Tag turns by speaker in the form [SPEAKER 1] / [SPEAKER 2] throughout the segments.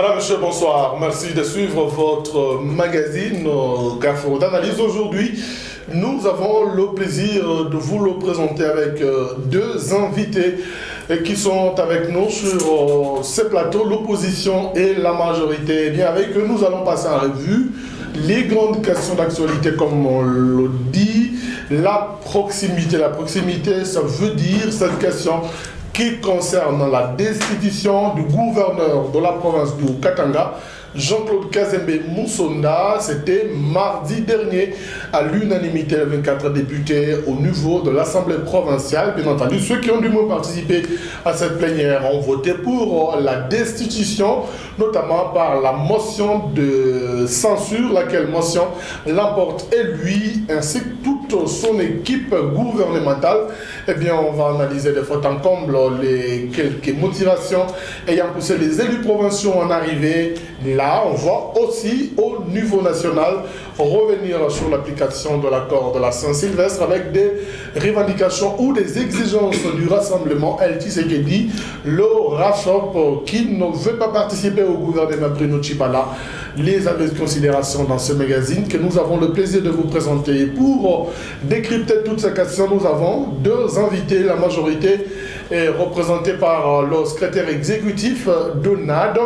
[SPEAKER 1] Madame, monsieur, bonsoir. Merci de suivre votre magazine Carrefour d'analyse. Aujourd'hui, nous avons le plaisir de vous le présenter avec deux invités qui sont avec nous sur ce plateau, l'opposition et la majorité. Et bien, avec eux, nous allons passer en revue les grandes questions d'actualité, comme on le dit, la proximité. La proximité, ça veut dire cette question qui concerne la destitution du gouverneur de la province du Katanga, Jean-Claude Kazembe Moussonda. C'était mardi dernier à l'unanimité, 24 députés au niveau de l'Assemblée provinciale. Bien entendu, ceux qui ont dû participer à cette plénière ont voté pour la destitution, notamment par la motion de censure, laquelle motion l'emporte et lui, ainsi que toute son équipe gouvernementale. Eh bien, on va analyser de fond en comble les quelques motivations ayant poussé les élus provinciaux en arriver là. On va aussi, au niveau national, revenir sur l'application de l'accord de la Saint-Sylvestre avec des revendications ou des exigences du rassemblement El Tshisekedi, le RASHOP, qui ne veut pas participer au gouvernement Bruno Tshibala. Les avec considération dans ce magazine que nous avons le plaisir de vous présenter. Pour décrypter toutes ces questions, nous avons deux invités. La majorité est représentée par le secrétaire exécutif de NAD.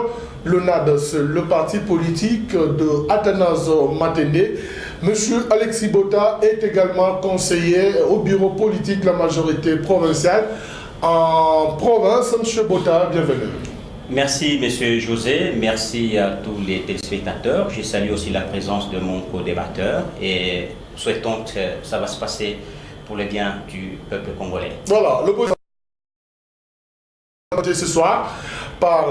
[SPEAKER 1] Le NAD, c'est le parti politique de Athanase Matende. Monsieur Alexis Bota est également conseiller au bureau politique de la majorité provinciale en province. Monsieur Bota, bienvenue.
[SPEAKER 2] Merci, monsieur José. Merci à tous les téléspectateurs. Je salue aussi la présence de mon co-débatteur et souhaitons que ça va se passer pour le bien du peuple congolais.
[SPEAKER 1] Voilà, le président ce soir par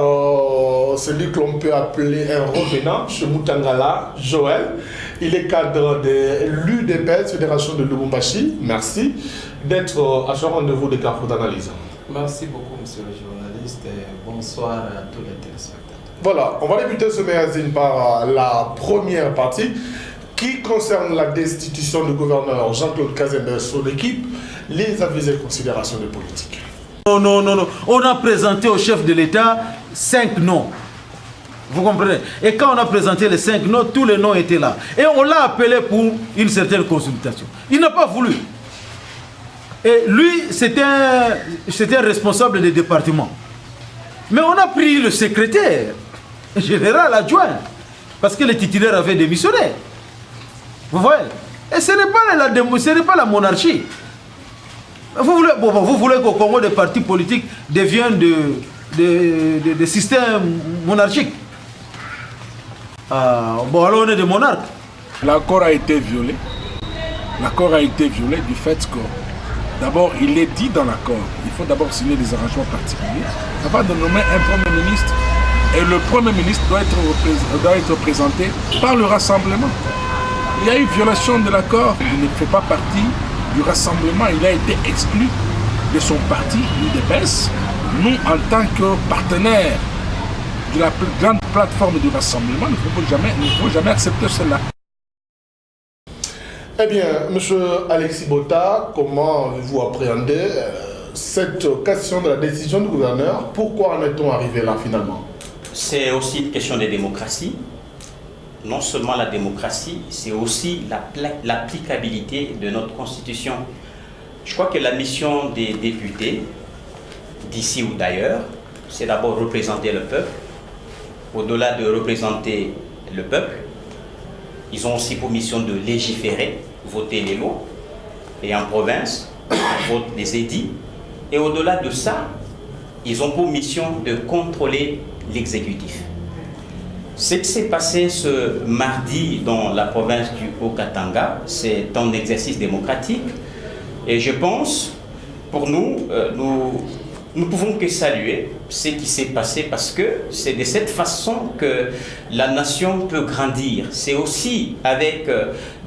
[SPEAKER 1] celui que l'on peut appeler un revenant, chez Moutangala, Joël. Il est cadre de l'UDPS, Fédération de Lubumbashi. Merci d'être à ce rendez-vous de Carrefour d'analyse.
[SPEAKER 3] Merci beaucoup, monsieur le journaliste, et bonsoir à tous les téléspectateurs.
[SPEAKER 1] Voilà, on va débuter ce magazine par la première partie qui concerne la destitution du gouverneur Jean-Claude Kazembe et son équipe, les avis et considérations de politique.
[SPEAKER 4] Non. On a présenté au chef de l'État 5 noms. Vous comprenez? Et quand on a présenté les 5 noms, tous les noms étaient là. Et on l'a appelé pour une certaine consultation. Il n'a pas voulu. Et lui, c'était un responsable des départements. Mais on a pris le secrétaire général adjoint, parce que le titulaire avait démissionné. Vous voyez? Et ce n'est pas la monarchie. Vous voulez qu'au Congo, des partis politiques deviennent des systèmes monarchiques. Bon, alors on est des monarques.
[SPEAKER 5] L'accord a été violé. L'accord a été violé du fait que, d'abord, il est dit dans l'accord, il faut d'abord signer des arrangements particuliers avant de nommer un Premier ministre. Et le Premier ministre doit être présenté par le rassemblement. Il y a eu violation de l'accord. Il ne fait pas partie du rassemblement. Il a été exclu de son parti, l'UDPS. Nous, en tant que partenaires de la plus grande plateforme du rassemblement, il ne faut jamais accepter cela.
[SPEAKER 1] Eh bien, monsieur Alexis Bota, comment vous appréhendez cette question de la décision du gouverneur? Pourquoi en est-on arrivé là finalement?
[SPEAKER 2] C'est aussi une question de démocratie. Non seulement la démocratie, c'est aussi l'applicabilité de notre constitution. Je crois que la mission des députés, d'ici ou d'ailleurs, c'est d'abord représenter le peuple. Au-delà de représenter le peuple, ils ont aussi pour mission de légiférer, voter les lois. Et en province, on vote les édits. Et au-delà de ça, ils ont pour mission de contrôler l'exécutif. Ce qui s'est passé ce mardi dans la province du Haut-Katanga, c'est un exercice démocratique. Et je pense, pour nous, nous pouvons que saluer ce qui s'est passé parce que c'est de cette façon que la nation peut grandir. C'est aussi avec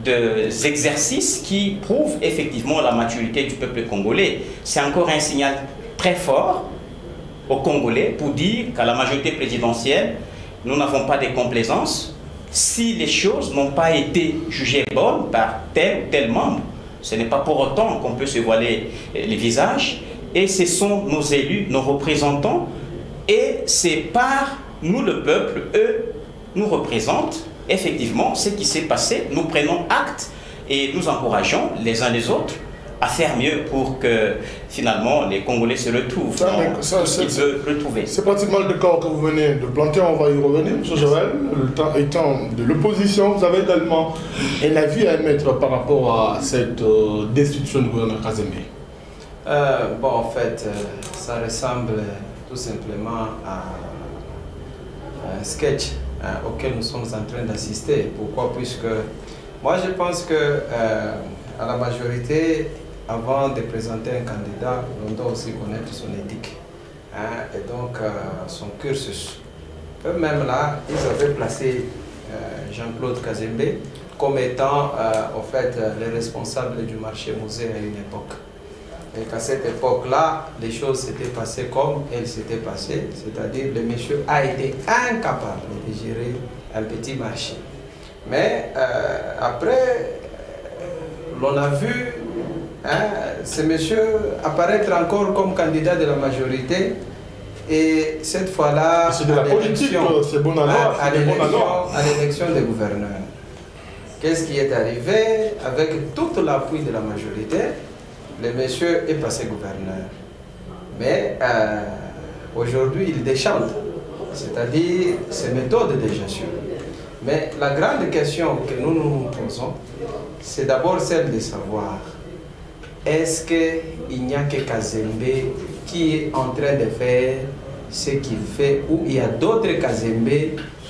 [SPEAKER 2] des exercices qui prouvent effectivement la maturité du peuple congolais. C'est encore un signal très fort aux Congolais pour dire qu'à la majorité présidentielle, nous n'avons pas de complaisance. Si les choses n'ont pas été jugées bonnes par tel ou tel membre, ce n'est pas pour autant qu'on peut se voiler les visages. Et ce sont nos élus, nos représentants, et c'est par nous, le peuple, eux, nous représentent. Effectivement, ce qui s'est passé, nous prenons acte et nous encourageons les uns les autres à faire mieux pour que finalement les Congolais se retrouvent.
[SPEAKER 1] C'est pratiquement le décor que vous venez de planter, on va y revenir. M. Joël, le temps étant de l'opposition, vous avez également un avis à émettre par rapport à cette destitution du gouverneur Kazembe.
[SPEAKER 3] Bon, en fait, ça ressemble tout simplement à un sketch auquel nous sommes en train d'assister. Pourquoi? Puisque moi je pense que à la majorité, avant de présenter un candidat, on doit aussi connaître son éthique et donc son cursus. Eux-mêmes là, ils avaient placé Jean-Claude Kazembe comme étant en fait le responsable du marché musée à une époque. Et qu'à cette époque-là, les choses s'étaient passées comme elles s'étaient passées, c'est-à-dire le monsieur a été incapable de gérer un petit marché. Mais après, l'on a vu ce monsieur apparaître encore comme candidat de la majorité et cette fois-là,
[SPEAKER 1] c'est de la politique, c'est bon
[SPEAKER 3] à l'élection des gouverneurs. Qu'est-ce qui est arrivé? Avec tout l'appui de la majorité, le monsieur est passé gouverneur. Mais aujourd'hui, il déchante, c'est-à-dire ses méthodes de gestion. Mais la grande question que nous nous posons, c'est d'abord celle de savoir, est-ce qu'il n'y a que Kazembe qui est en train de faire ce qu'il fait, ou il y a d'autres Kazembe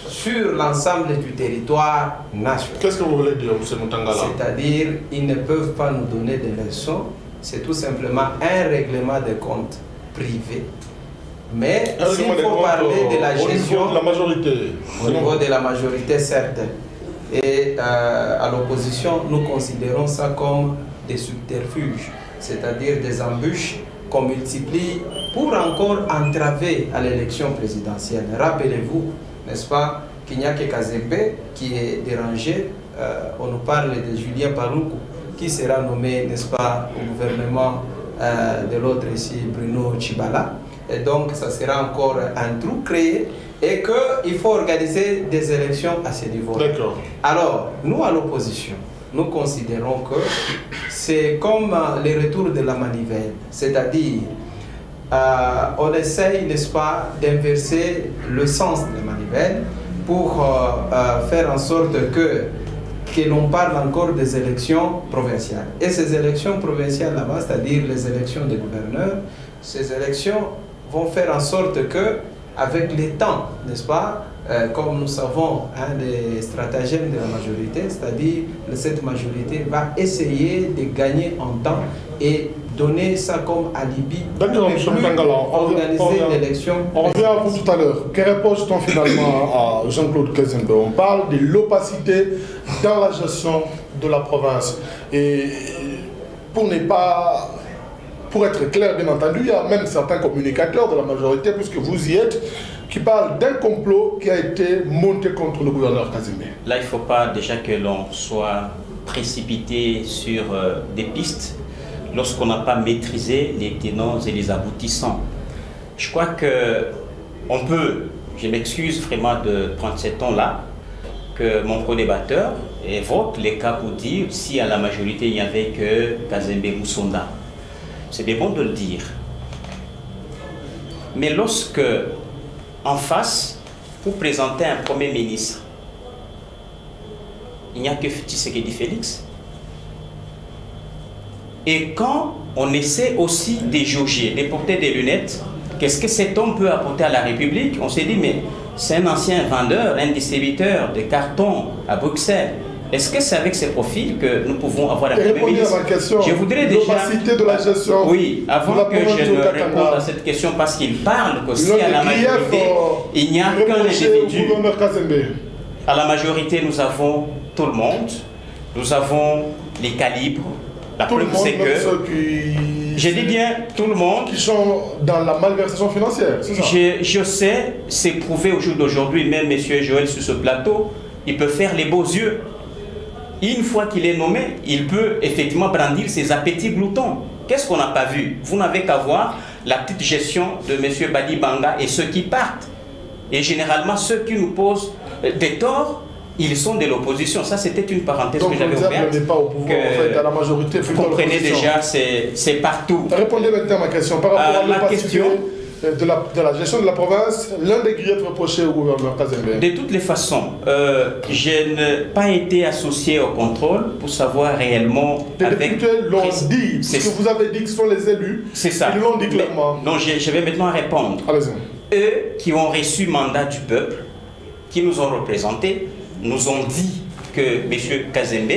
[SPEAKER 3] sur l'ensemble du territoire national?
[SPEAKER 1] Qu'est-ce que vous voulez dire, M. Moutangala?
[SPEAKER 3] C'est-à-dire, ils ne peuvent pas nous donner des leçons, c'est tout simplement un règlement de compte privé. Mais s'il faut parler de la gestion,
[SPEAKER 1] au niveau de la majorité,
[SPEAKER 3] au niveau de la majorité, certes, et à l'opposition, nous considérons ça comme des subterfuges, c'est-à-dire des embûches qu'on multiplie pour encore entraver à l'élection présidentielle. Rappelez-vous, n'est-ce pas, qu'il n'y a que Kazembe qui est dérangé. On nous parle de Julien Paluku, qui sera nommé, n'est-ce pas, au gouvernement de l'autre ici, Bruno Tshibala. Et donc, ça sera encore un trou créé et qu'il faut organiser des élections à ce niveau.
[SPEAKER 1] D'accord.
[SPEAKER 3] Alors, nous, à l'opposition, nous considérons que c'est comme le retour de la manivelle. C'est-à-dire, on essaye, n'est-ce pas, d'inverser le sens de la manivelle pour faire en sorte que l'on parle encore des élections provinciales. Et ces élections provinciales là-bas, c'est-à-dire les élections des gouverneurs, ces élections vont faire en sorte que, avec les temps, n'est-ce pas, comme nous savons, des stratagèmes de la majorité, c'est-à-dire cette majorité va essayer de gagner en temps et donner ça comme alibi pour organiser l'élection.
[SPEAKER 1] On revient à vous tout à l'heure. Quelle réponse finalement à Jean-Claude Kazembe? On parle de l'opacité dans la gestion de la province. Et pour être clair, bien entendu, il y a même certains communicateurs de la majorité, puisque vous y êtes, qui parlent d'un complot qui a été monté contre le gouverneur Kazembe.
[SPEAKER 2] Là, il ne faut pas déjà que l'on soit précipité sur des pistes lorsqu'on n'a pas maîtrisé les tenants et les aboutissants. Je crois qu'on peut, je m'excuse vraiment de prendre ce ton-là, que mon co-débatteur évoque les cas pour dire si à la majorité il n'y avait que Kazembe Moussonda. C'est bien bon de le dire. Mais lorsque, en face, pour présenter un Premier ministre, il n'y a que Tshisekedi Félix. Et quand on essaie aussi de jauger, de porter des lunettes, qu'est-ce que cet homme peut apporter à la République? On s'est dit, mais c'est un ancien vendeur, un distributeur de cartons à Bruxelles. Est-ce que c'est avec ces profils que nous pouvons avoir un Premier ministre?
[SPEAKER 1] Je voudrais déjà... L'opacité de la gestion.
[SPEAKER 2] Oui, avant que je ne réponde à cette question, parce qu'il parle qu'aussi à la majorité, il n'y a qu'un individu. À la majorité, nous avons tout le monde, nous avons les calibres. La preuve, c'est que... Je dis bien tout le monde.
[SPEAKER 1] Qui sont dans la malversation financière, c'est ça?
[SPEAKER 2] Je sais, c'est prouvé au jour d'aujourd'hui, même M. Joël sur ce plateau, il peut faire les beaux yeux. Une fois qu'il est nommé, il peut effectivement brandir ses appétits gloutons. Qu'est-ce qu'on n'a pas vu? Vous n'avez qu'à voir la petite gestion de M. Badi Banga et ceux qui partent. Et généralement, ceux qui nous posent des torts, ils sont de l'opposition. Ça, c'était une parenthèse
[SPEAKER 1] donc,
[SPEAKER 2] que j'avais ouverte.
[SPEAKER 1] n'est pas au pouvoir, en fait, à la majorité.
[SPEAKER 2] Vous comprenez déjà, c'est partout.
[SPEAKER 1] Répondez maintenant à ma question. Par rapport à l'opacité de la gestion de la province, l'un des griefs reprochés au gouverneur Kazembe.
[SPEAKER 2] De toutes les façons, je n'ai pas été associé au contrôle pour savoir réellement.
[SPEAKER 1] Les députés l'ont dit,
[SPEAKER 2] c'est
[SPEAKER 1] ce que vous avez dit que ce sont les élus.
[SPEAKER 2] C'est ça.
[SPEAKER 1] Ils l'ont dit clairement.
[SPEAKER 2] Non, je vais maintenant répondre.
[SPEAKER 1] Allez-y.
[SPEAKER 2] Eux qui ont reçu mandat du peuple, qui nous ont représentés, nous ont dit que M. Kazembe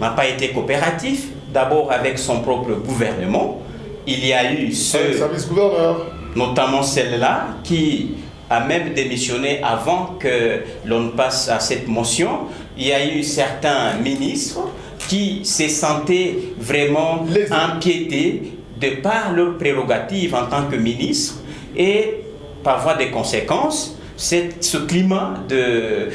[SPEAKER 2] n'a pas été coopératif, d'abord avec son propre gouvernement. Il y a eu
[SPEAKER 1] service-gouverneur,
[SPEAKER 2] notamment celle-là, qui a même démissionné avant que l'on passe à cette motion. Il y a eu certains ministres qui se sentaient vraiment empiétés de par leurs prérogatives en tant que ministres et par voie de conséquences, ce climat de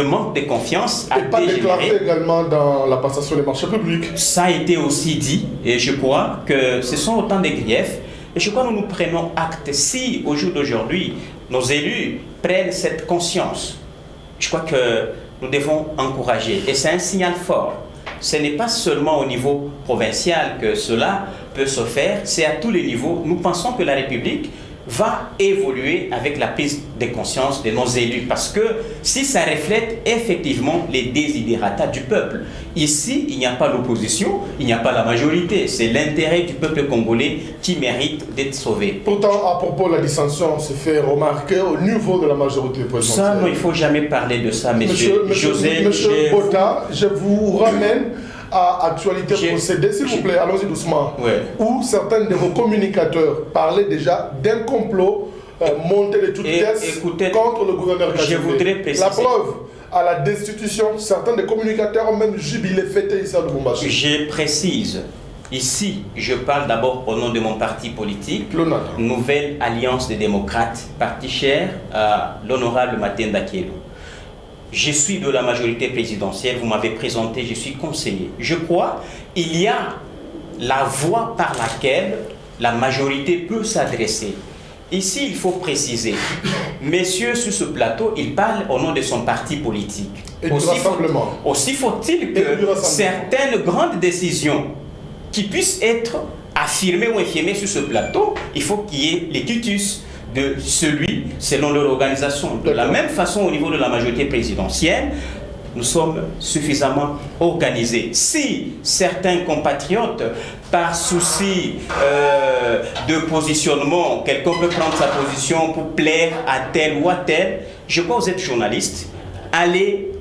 [SPEAKER 2] manque de confiance a
[SPEAKER 1] pas déclaré également dans la passation des marchés publics.
[SPEAKER 2] Ça a été aussi dit, et je crois que ce sont autant de griefs. Et je crois que nous prenons acte. Si au jour d'aujourd'hui, nos élus prennent cette conscience, je crois que nous devons encourager. Et c'est un signal fort. Ce n'est pas seulement au niveau provincial que cela peut se faire, c'est à tous les niveaux. Nous pensons que la République va évoluer avec la prise de conscience de nos élus, parce que si ça reflète effectivement les desiderata du peuple. Ici, il n'y a pas l'opposition, il n'y a pas la majorité, c'est l'intérêt du peuple congolais qui mérite d'être sauvé.
[SPEAKER 1] Pourtant, à propos de la dissension, se fait remarquer au niveau de la majorité présidentielle.
[SPEAKER 2] Ça, non, il ne faut jamais parler de ça, monsieur José.
[SPEAKER 1] Monsieur Bota, je vous ramène à actualité procédée, s'il vous plaît, allons-y doucement, où certains de vos communicateurs parlaient déjà d'un complot monté de toutes pièces contre le gouverneur Kazembe.
[SPEAKER 2] Je voudrais préciser.
[SPEAKER 1] La preuve, à la destitution, certains des communicateurs ont même jubilé, fêté ici à Lubumbashi.
[SPEAKER 2] Je précise, ici, je parle d'abord au nom de mon parti politique, Nouvelle Alliance des démocrates, parti cher à l'honorable Matenda Kielo. Je suis de la majorité présidentielle, vous m'avez présenté, je suis conseiller. Je crois qu'il y a la voie par laquelle la majorité peut s'adresser. Ici, il faut préciser, messieurs sur ce plateau, il parle au nom de son parti politique. Aussi faut-il que certaines grandes décisions qui puissent être affirmées ou infirmées sur ce plateau, il faut qu'il y ait les quitus de celui selon leur organisation. De la même façon, au niveau de la majorité présidentielle, nous sommes suffisamment organisés. Si certains compatriotes, par souci de positionnement, quelqu'un peut prendre sa position pour plaire à tel ou à tel, je crois que vous êtes journaliste, allez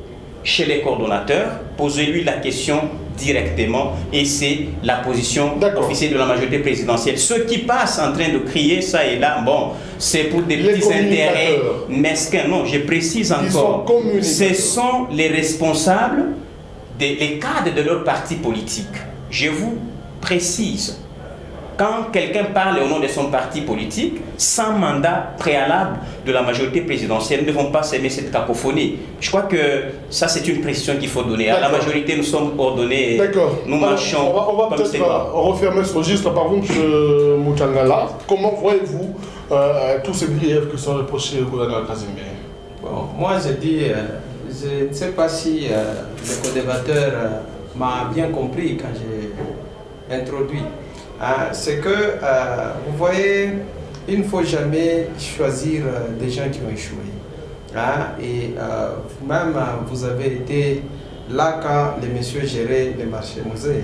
[SPEAKER 2] chez les coordonnateurs, posez-lui la question directement, et c'est la position officielle de la majorité présidentielle. Ceux qui passent en train de crier ça et là, bon, c'est pour des petits intérêts mesquins. Non, je précise encore, ce sont les responsables, les cadres de leur parti politique. Je vous précise, quand quelqu'un parle au nom de son parti politique, sans mandat préalable de la majorité présidentielle, nous ne devons pas s'aimer cette cacophonie. Je crois que ça, c'est une précision qu'il faut donner. À la majorité, nous sommes ordonnés, nous marchons.
[SPEAKER 1] On va peut-être refermer ce registre par vous, M. Moutangala. Comment voyez-vous tous ces griefs qui sont reprochés au gouverneur Kazembe?
[SPEAKER 3] Bon, moi, je dis, je ne sais pas si le co-débatteur m'a bien compris quand j'ai introduit. C'est que, vous voyez, il ne faut jamais choisir des gens qui ont échoué. Et vous-même, vous avez été là quand les messieurs géraient les marchés musées.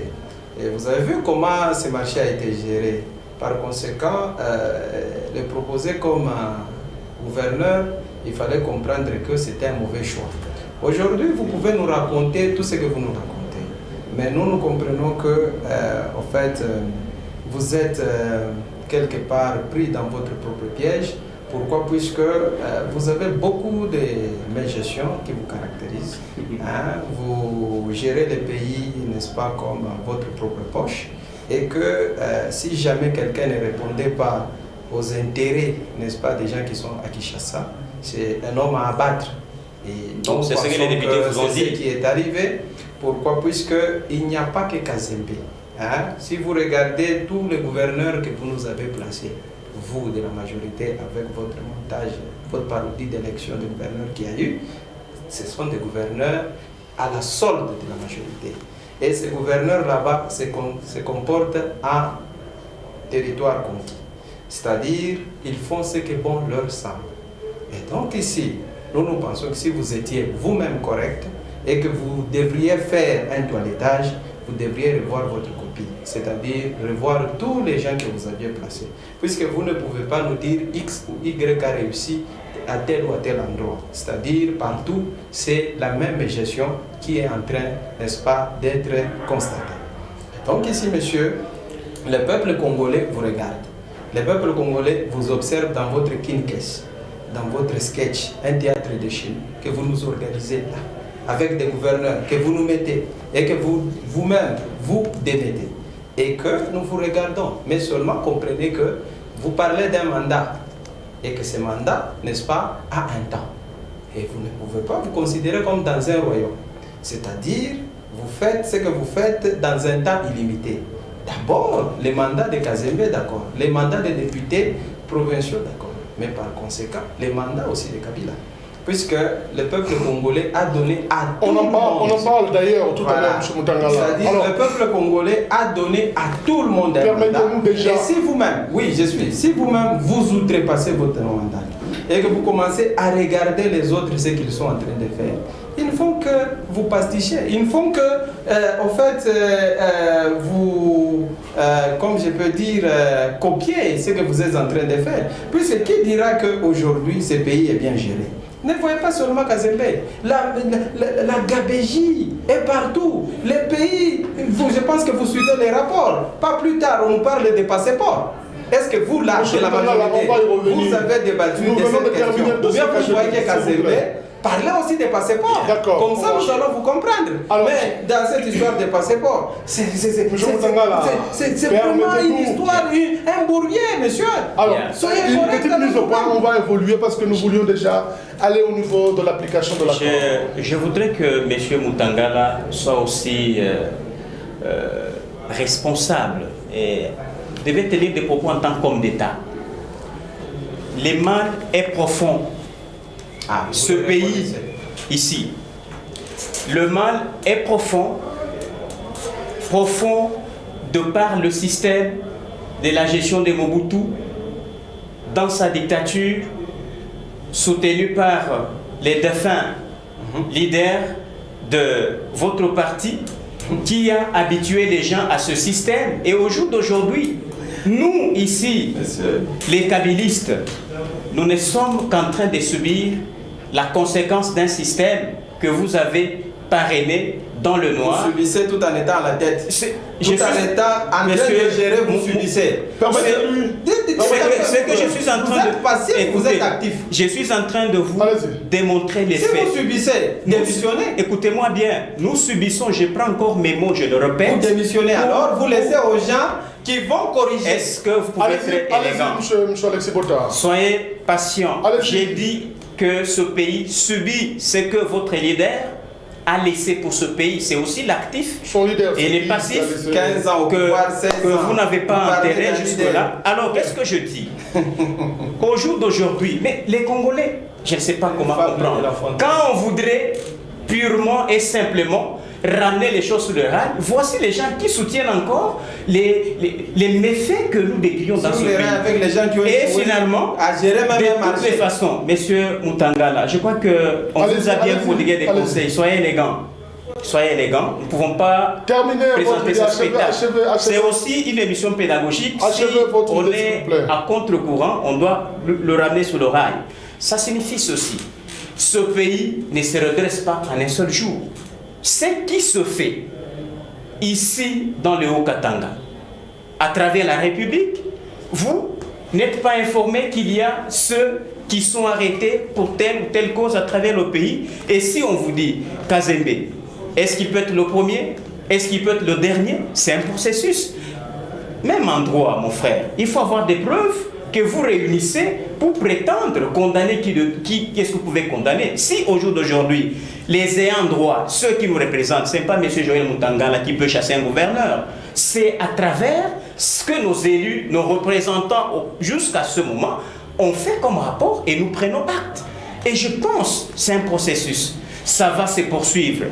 [SPEAKER 3] Et vous avez vu comment ce marché a été géré. Par conséquent, le proposer comme gouverneur, il fallait comprendre que c'était un mauvais choix. Aujourd'hui, vous pouvez nous raconter tout ce que vous nous racontez. Mais nous comprenons que, en fait, vous êtes quelque part pris dans votre propre piège. Pourquoi? Puisque vous avez beaucoup de mégestion qui vous caractérisent. Vous gérez le pays, n'est-ce pas, comme votre propre poche. Et que si jamais quelqu'un ne répondait pas aux intérêts, n'est-ce pas, des gens qui sont à Kinshasa, c'est un homme à abattre. Et donc,
[SPEAKER 2] c'est ce que les députés vous ont dit.
[SPEAKER 3] C'est ce qui est arrivé. Pourquoi? Puisqu'il n'y a pas que Kazembe. Si vous regardez tous les gouverneurs que vous nous avez placés, vous de la majorité, avec votre montage, votre parodie d'élection de gouverneurs qu'il y a eu, ce sont des gouverneurs à la solde de la majorité. Et ces gouverneurs là-bas se comportent en territoire conquis. C'est-à-dire, ils font ce que bon leur semble. Et donc ici, nous pensons que si vous étiez vous-même correct et que vous devriez faire un toilettage, vous devriez revoir votre copie, c'est-à-dire revoir tous les gens que vous aviez placés. Puisque vous ne pouvez pas nous dire X ou Y a réussi à tel ou à tel endroit. C'est-à-dire partout, c'est la même gestion qui est en train, n'est-ce pas, d'être constatée. Donc ici, monsieur, le peuple congolais vous regarde. Le peuple congolais vous observe dans votre kinkes, dans votre sketch, un théâtre de Chine que vous nous organisez là, avec des gouverneurs que vous nous mettez et que vous-même vous démettez. Et que nous vous regardons. Mais seulement comprenez que vous parlez d'un mandat et que ce mandat, n'est-ce pas, a un temps. Et vous ne pouvez pas vous considérer comme dans un royaume. C'est-à-dire, vous faites ce que vous faites dans un temps illimité. D'abord, les mandats de Kazembe, d'accord. Les mandats des députés provinciaux, d'accord. Mais par conséquent, les mandats aussi de Kabila. Puisque le peuple congolais a donné à tout le monde.
[SPEAKER 1] On en parle d'ailleurs tout à l'heure, M. Moutangala.
[SPEAKER 3] C'est-à-dire le peuple congolais a donné à tout le monde un mandat.
[SPEAKER 1] Déjà.
[SPEAKER 3] Et si vous-même, oui, je suis, si vous-même vous outrepassez votre mandat et que vous commencez à regarder les autres ce qu'ils sont en train de faire, ils ne font que vous pasticher. Ils ne font que, en fait, vous, comme je peux dire, copier ce que vous êtes en train de faire. Puisque qui dira qu'aujourd'hui, ce pays est bien géré? Ne voyez pas seulement Kazembe. La gabégie est partout. Les pays, je pense que vous suivez les rapports. Pas plus tard, on nous parle des passeports. Est-ce que vous, là, de la majorité, vous avez débattu de cette question? Ou bien vous voyez que Kazembe parlez aussi des passeports. Comme ça, nous allons vous comprendre. Alors, mais dans cette histoire des passeports, c'est vraiment une histoire, un bourbier, monsieur.
[SPEAKER 1] Alors,
[SPEAKER 3] soyez
[SPEAKER 1] une petite mise au point, on va évoluer parce que nous voulions déjà aller au niveau de l'application de l'accord.
[SPEAKER 2] Je voudrais que M. Moutangala soit aussi responsable et devait tenir des propos en tant qu'homme d'État. Le mal est profond. Ce pays, ici, le mal est profond de par le système de la gestion de Mobutu dans sa dictature, soutenue par les défunts leaders de votre parti, qui a habitué les gens à ce système. Et au jour d'aujourd'hui, nous, ici, les kabylistes, nous ne sommes qu'en train de subir la conséquence d'un système que vous avez parrainé dans le noir.
[SPEAKER 3] Vous subissez tout en étant à la tête. Tout en étant en train de gérer, vous subissez.
[SPEAKER 2] C'est que je suis en train de...
[SPEAKER 3] Passif, vous êtes actif.
[SPEAKER 2] Je suis en train de vous démontrer les faits.
[SPEAKER 3] Si vous subissez, démissionnez.
[SPEAKER 2] Écoutez-moi bien, nous subissons, je prends encore mes mots, je le répète.
[SPEAKER 3] Vous démissionnez alors, vous laissez aux gens qui vont corriger.
[SPEAKER 2] Est-ce que vous pouvez être élégant?
[SPEAKER 1] Monsieur Alexis Botta.
[SPEAKER 2] Soyez patient. J'ai dit que ce pays subit ce que votre leader a laissé pour ce pays. C'est aussi l'actif et les passifs
[SPEAKER 3] 15 ans,
[SPEAKER 2] que vous n'avez pas enterré jusque-là. Alors, qu'est-ce que je dis? Au jour d'aujourd'hui, mais les Congolais, je ne sais pas comment comprendre. Quand on voudrait purement et simplement ramener les choses sur le rail, voici les gens qui soutiennent encore les méfaits que nous décrions dans ce pays.
[SPEAKER 3] Avec les gens qui ont
[SPEAKER 2] et finalement,
[SPEAKER 3] à gérer même
[SPEAKER 2] de toutes les façons, Monsieur Moutangala, je crois qu'on vous a bien prodigué des conseils. Soyez élégants. Soyez élégants. Nous ne pouvons pas présenter ce spectacle. C'est aussi une émission pédagogique. Si on est à contre-courant, on doit le ramener sur le rail. Ça signifie ceci. Ce pays ne se redresse pas en un seul jour. Ce qui se fait ici dans le Haut-Katanga, à travers la République, vous n'êtes pas informé qu'il y a ceux qui sont arrêtés pour telle ou telle cause à travers le pays. Et si on vous dit Kazembe, est-ce qu'il peut être le premier? Est-ce qu'il peut être le dernier? C'est un processus. Même en droit, mon frère, il faut avoir des preuves que vous réunissez pour prétendre condamner qu'est-ce que vous pouvez condamner. Si au jour d'aujourd'hui, les ayants droit, ceux qui nous représentent, ce n'est pas M. Joël Moutangala qui peut chasser un gouverneur, c'est à travers ce que nos élus, nos représentants, jusqu'à ce moment, ont fait comme rapport et nous prenons acte. Et je pense que c'est un processus. Ça va se poursuivre.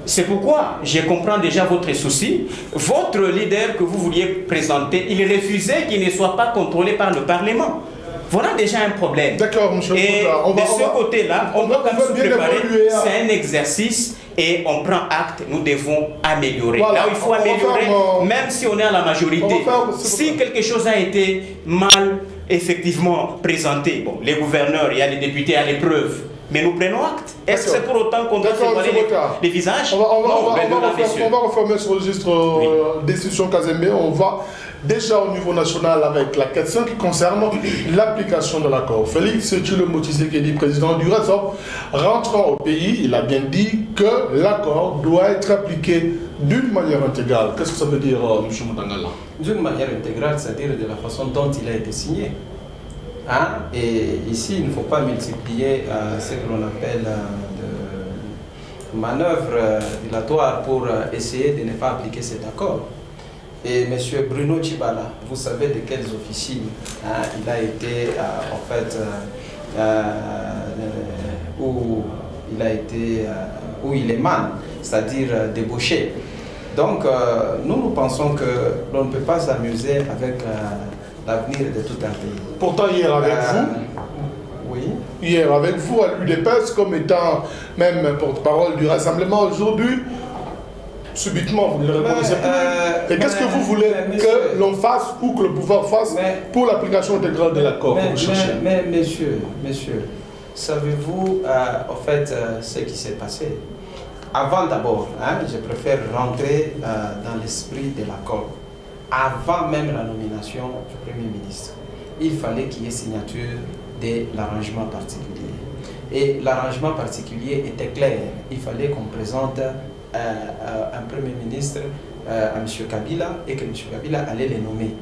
[SPEAKER 2] C'est pourquoi je comprends déjà votre souci. Votre leader que vous vouliez présenter, il refusait qu'il ne soit pas contrôlé par le Parlement. Voilà déjà un problème.
[SPEAKER 1] D'accord, monsieur.
[SPEAKER 2] Et de ce côté-là, on doit quand même se préparer. C'est un exercice et on prend acte. Nous devons améliorer.
[SPEAKER 1] Voilà,
[SPEAKER 2] là où il faut améliorer, même si on est à la majorité. Si quelque chose a été mal, effectivement, présenté, bon, les gouverneurs, il y a les députés à l'épreuve. Mais nous prenons acte. Est-ce que c'est pour autant qu'on doit se voiler les visages?
[SPEAKER 1] On va refermer ce registre d'institution Kazembe. On va déjà au niveau national avec la question qui concerne l'application de l'accord. Félix Tshilombo Tshisekedi, président du RESOP, rentrant au pays, il a bien dit que l'accord doit être appliqué d'une manière intégrale. Qu'est-ce que ça veut dire, M. Moutangala?
[SPEAKER 3] D'une manière intégrale, c'est-à-dire de la façon dont il a été signé. Hein? Et ici, il ne faut pas multiplier ce que l'on appelle de manœuvres dilatoires pour essayer de ne pas appliquer cet accord. Et M. Bruno Tshibala, vous savez de quelles officines il a été, en fait, où il émane, c'est-à-dire débauché. Donc, nous pensons que l'on ne peut pas s'amuser avec l'avenir de tout un pays.
[SPEAKER 1] Pourtant, hier avec vous,
[SPEAKER 3] oui.
[SPEAKER 1] Hier avec vous à l'UDPS, comme étant même porte-parole du Rassemblement, aujourd'hui, subitement, vous ne le reconnaissez plus. Et qu'est-ce que vous voulez que l'on fasse ou que le pouvoir fasse pour l'application intégrale de l'accord que vous cherchez?
[SPEAKER 3] Mais messieurs, savez-vous en fait ce qui s'est passé? Avant d'abord, je préfère rentrer dans l'esprit de l'accord. Avant même la nomination du Premier ministre, il fallait qu'il y ait signature de l'arrangement particulier. Et l'arrangement particulier était clair. Il fallait qu'on présente un Premier ministre à M. Kabila et que M. Kabila allait les nommer.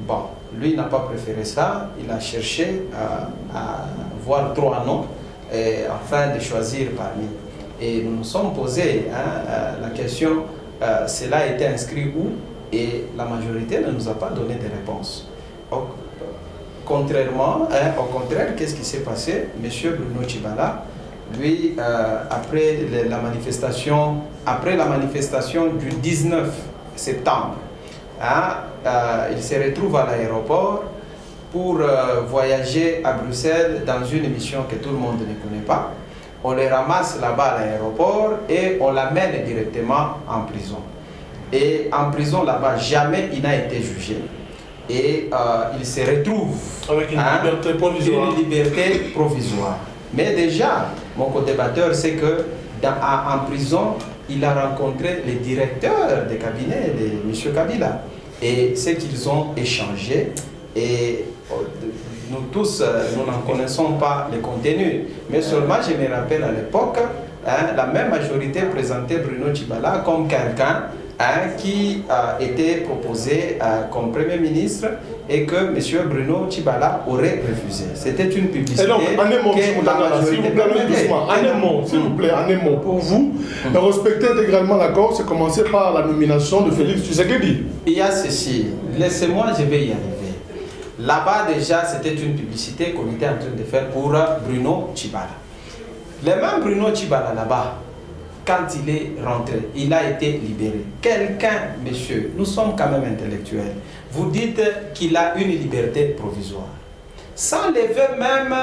[SPEAKER 3] Bon, lui n'a pas préféré ça. Il a cherché à voir 3 noms afin de choisir parmi. Et nous nous sommes posé la question, cela a été inscrit où? Et la majorité ne nous a pas donné de réponse. Au contraire, qu'est-ce qui s'est passé? Monsieur Bruno Tshibala, lui, après la manifestation du 19 septembre, il se retrouve à l'aéroport pour voyager à Bruxelles dans une émission que tout le monde ne connaît pas. On le ramasse là-bas à l'aéroport et on l'amène directement en prison. Et en prison là-bas, jamais il n'a été jugé. Et il se retrouve
[SPEAKER 1] avec une liberté provisoire.
[SPEAKER 3] Une liberté provisoire. Mais déjà, mon co-débatteur sait que en prison, il a rencontré le directeur de cabinet de M. Kabila. Et ce qu'ils ont échangé, et nous tous, nous n'en connaissons pas le contenu. Mais seulement, je me rappelle à l'époque, la même majorité présentait Bruno Tshibala comme quelqu'un qui était proposé comme Premier ministre et que M. Bruno Tshibala aurait refusé. C'était une publicité.
[SPEAKER 1] Et donc, en un mot, s'il vous plaît, doucement, en un mot, s'il vous plaît, en un mot, pour vous, respecter intégralement l'accord, c'est commencer par la nomination de Félix Tshisekedi.
[SPEAKER 3] Il y a ceci, laissez-moi, je vais y arriver. Là-bas, déjà, c'était une publicité qu'on était en train de faire pour Bruno Tshibala. Le même Bruno Tshibala, là-bas, quand il est rentré, il a été libéré. Quelqu'un, monsieur, nous sommes quand même intellectuels, vous dites qu'il a une liberté provisoire. Sans lever même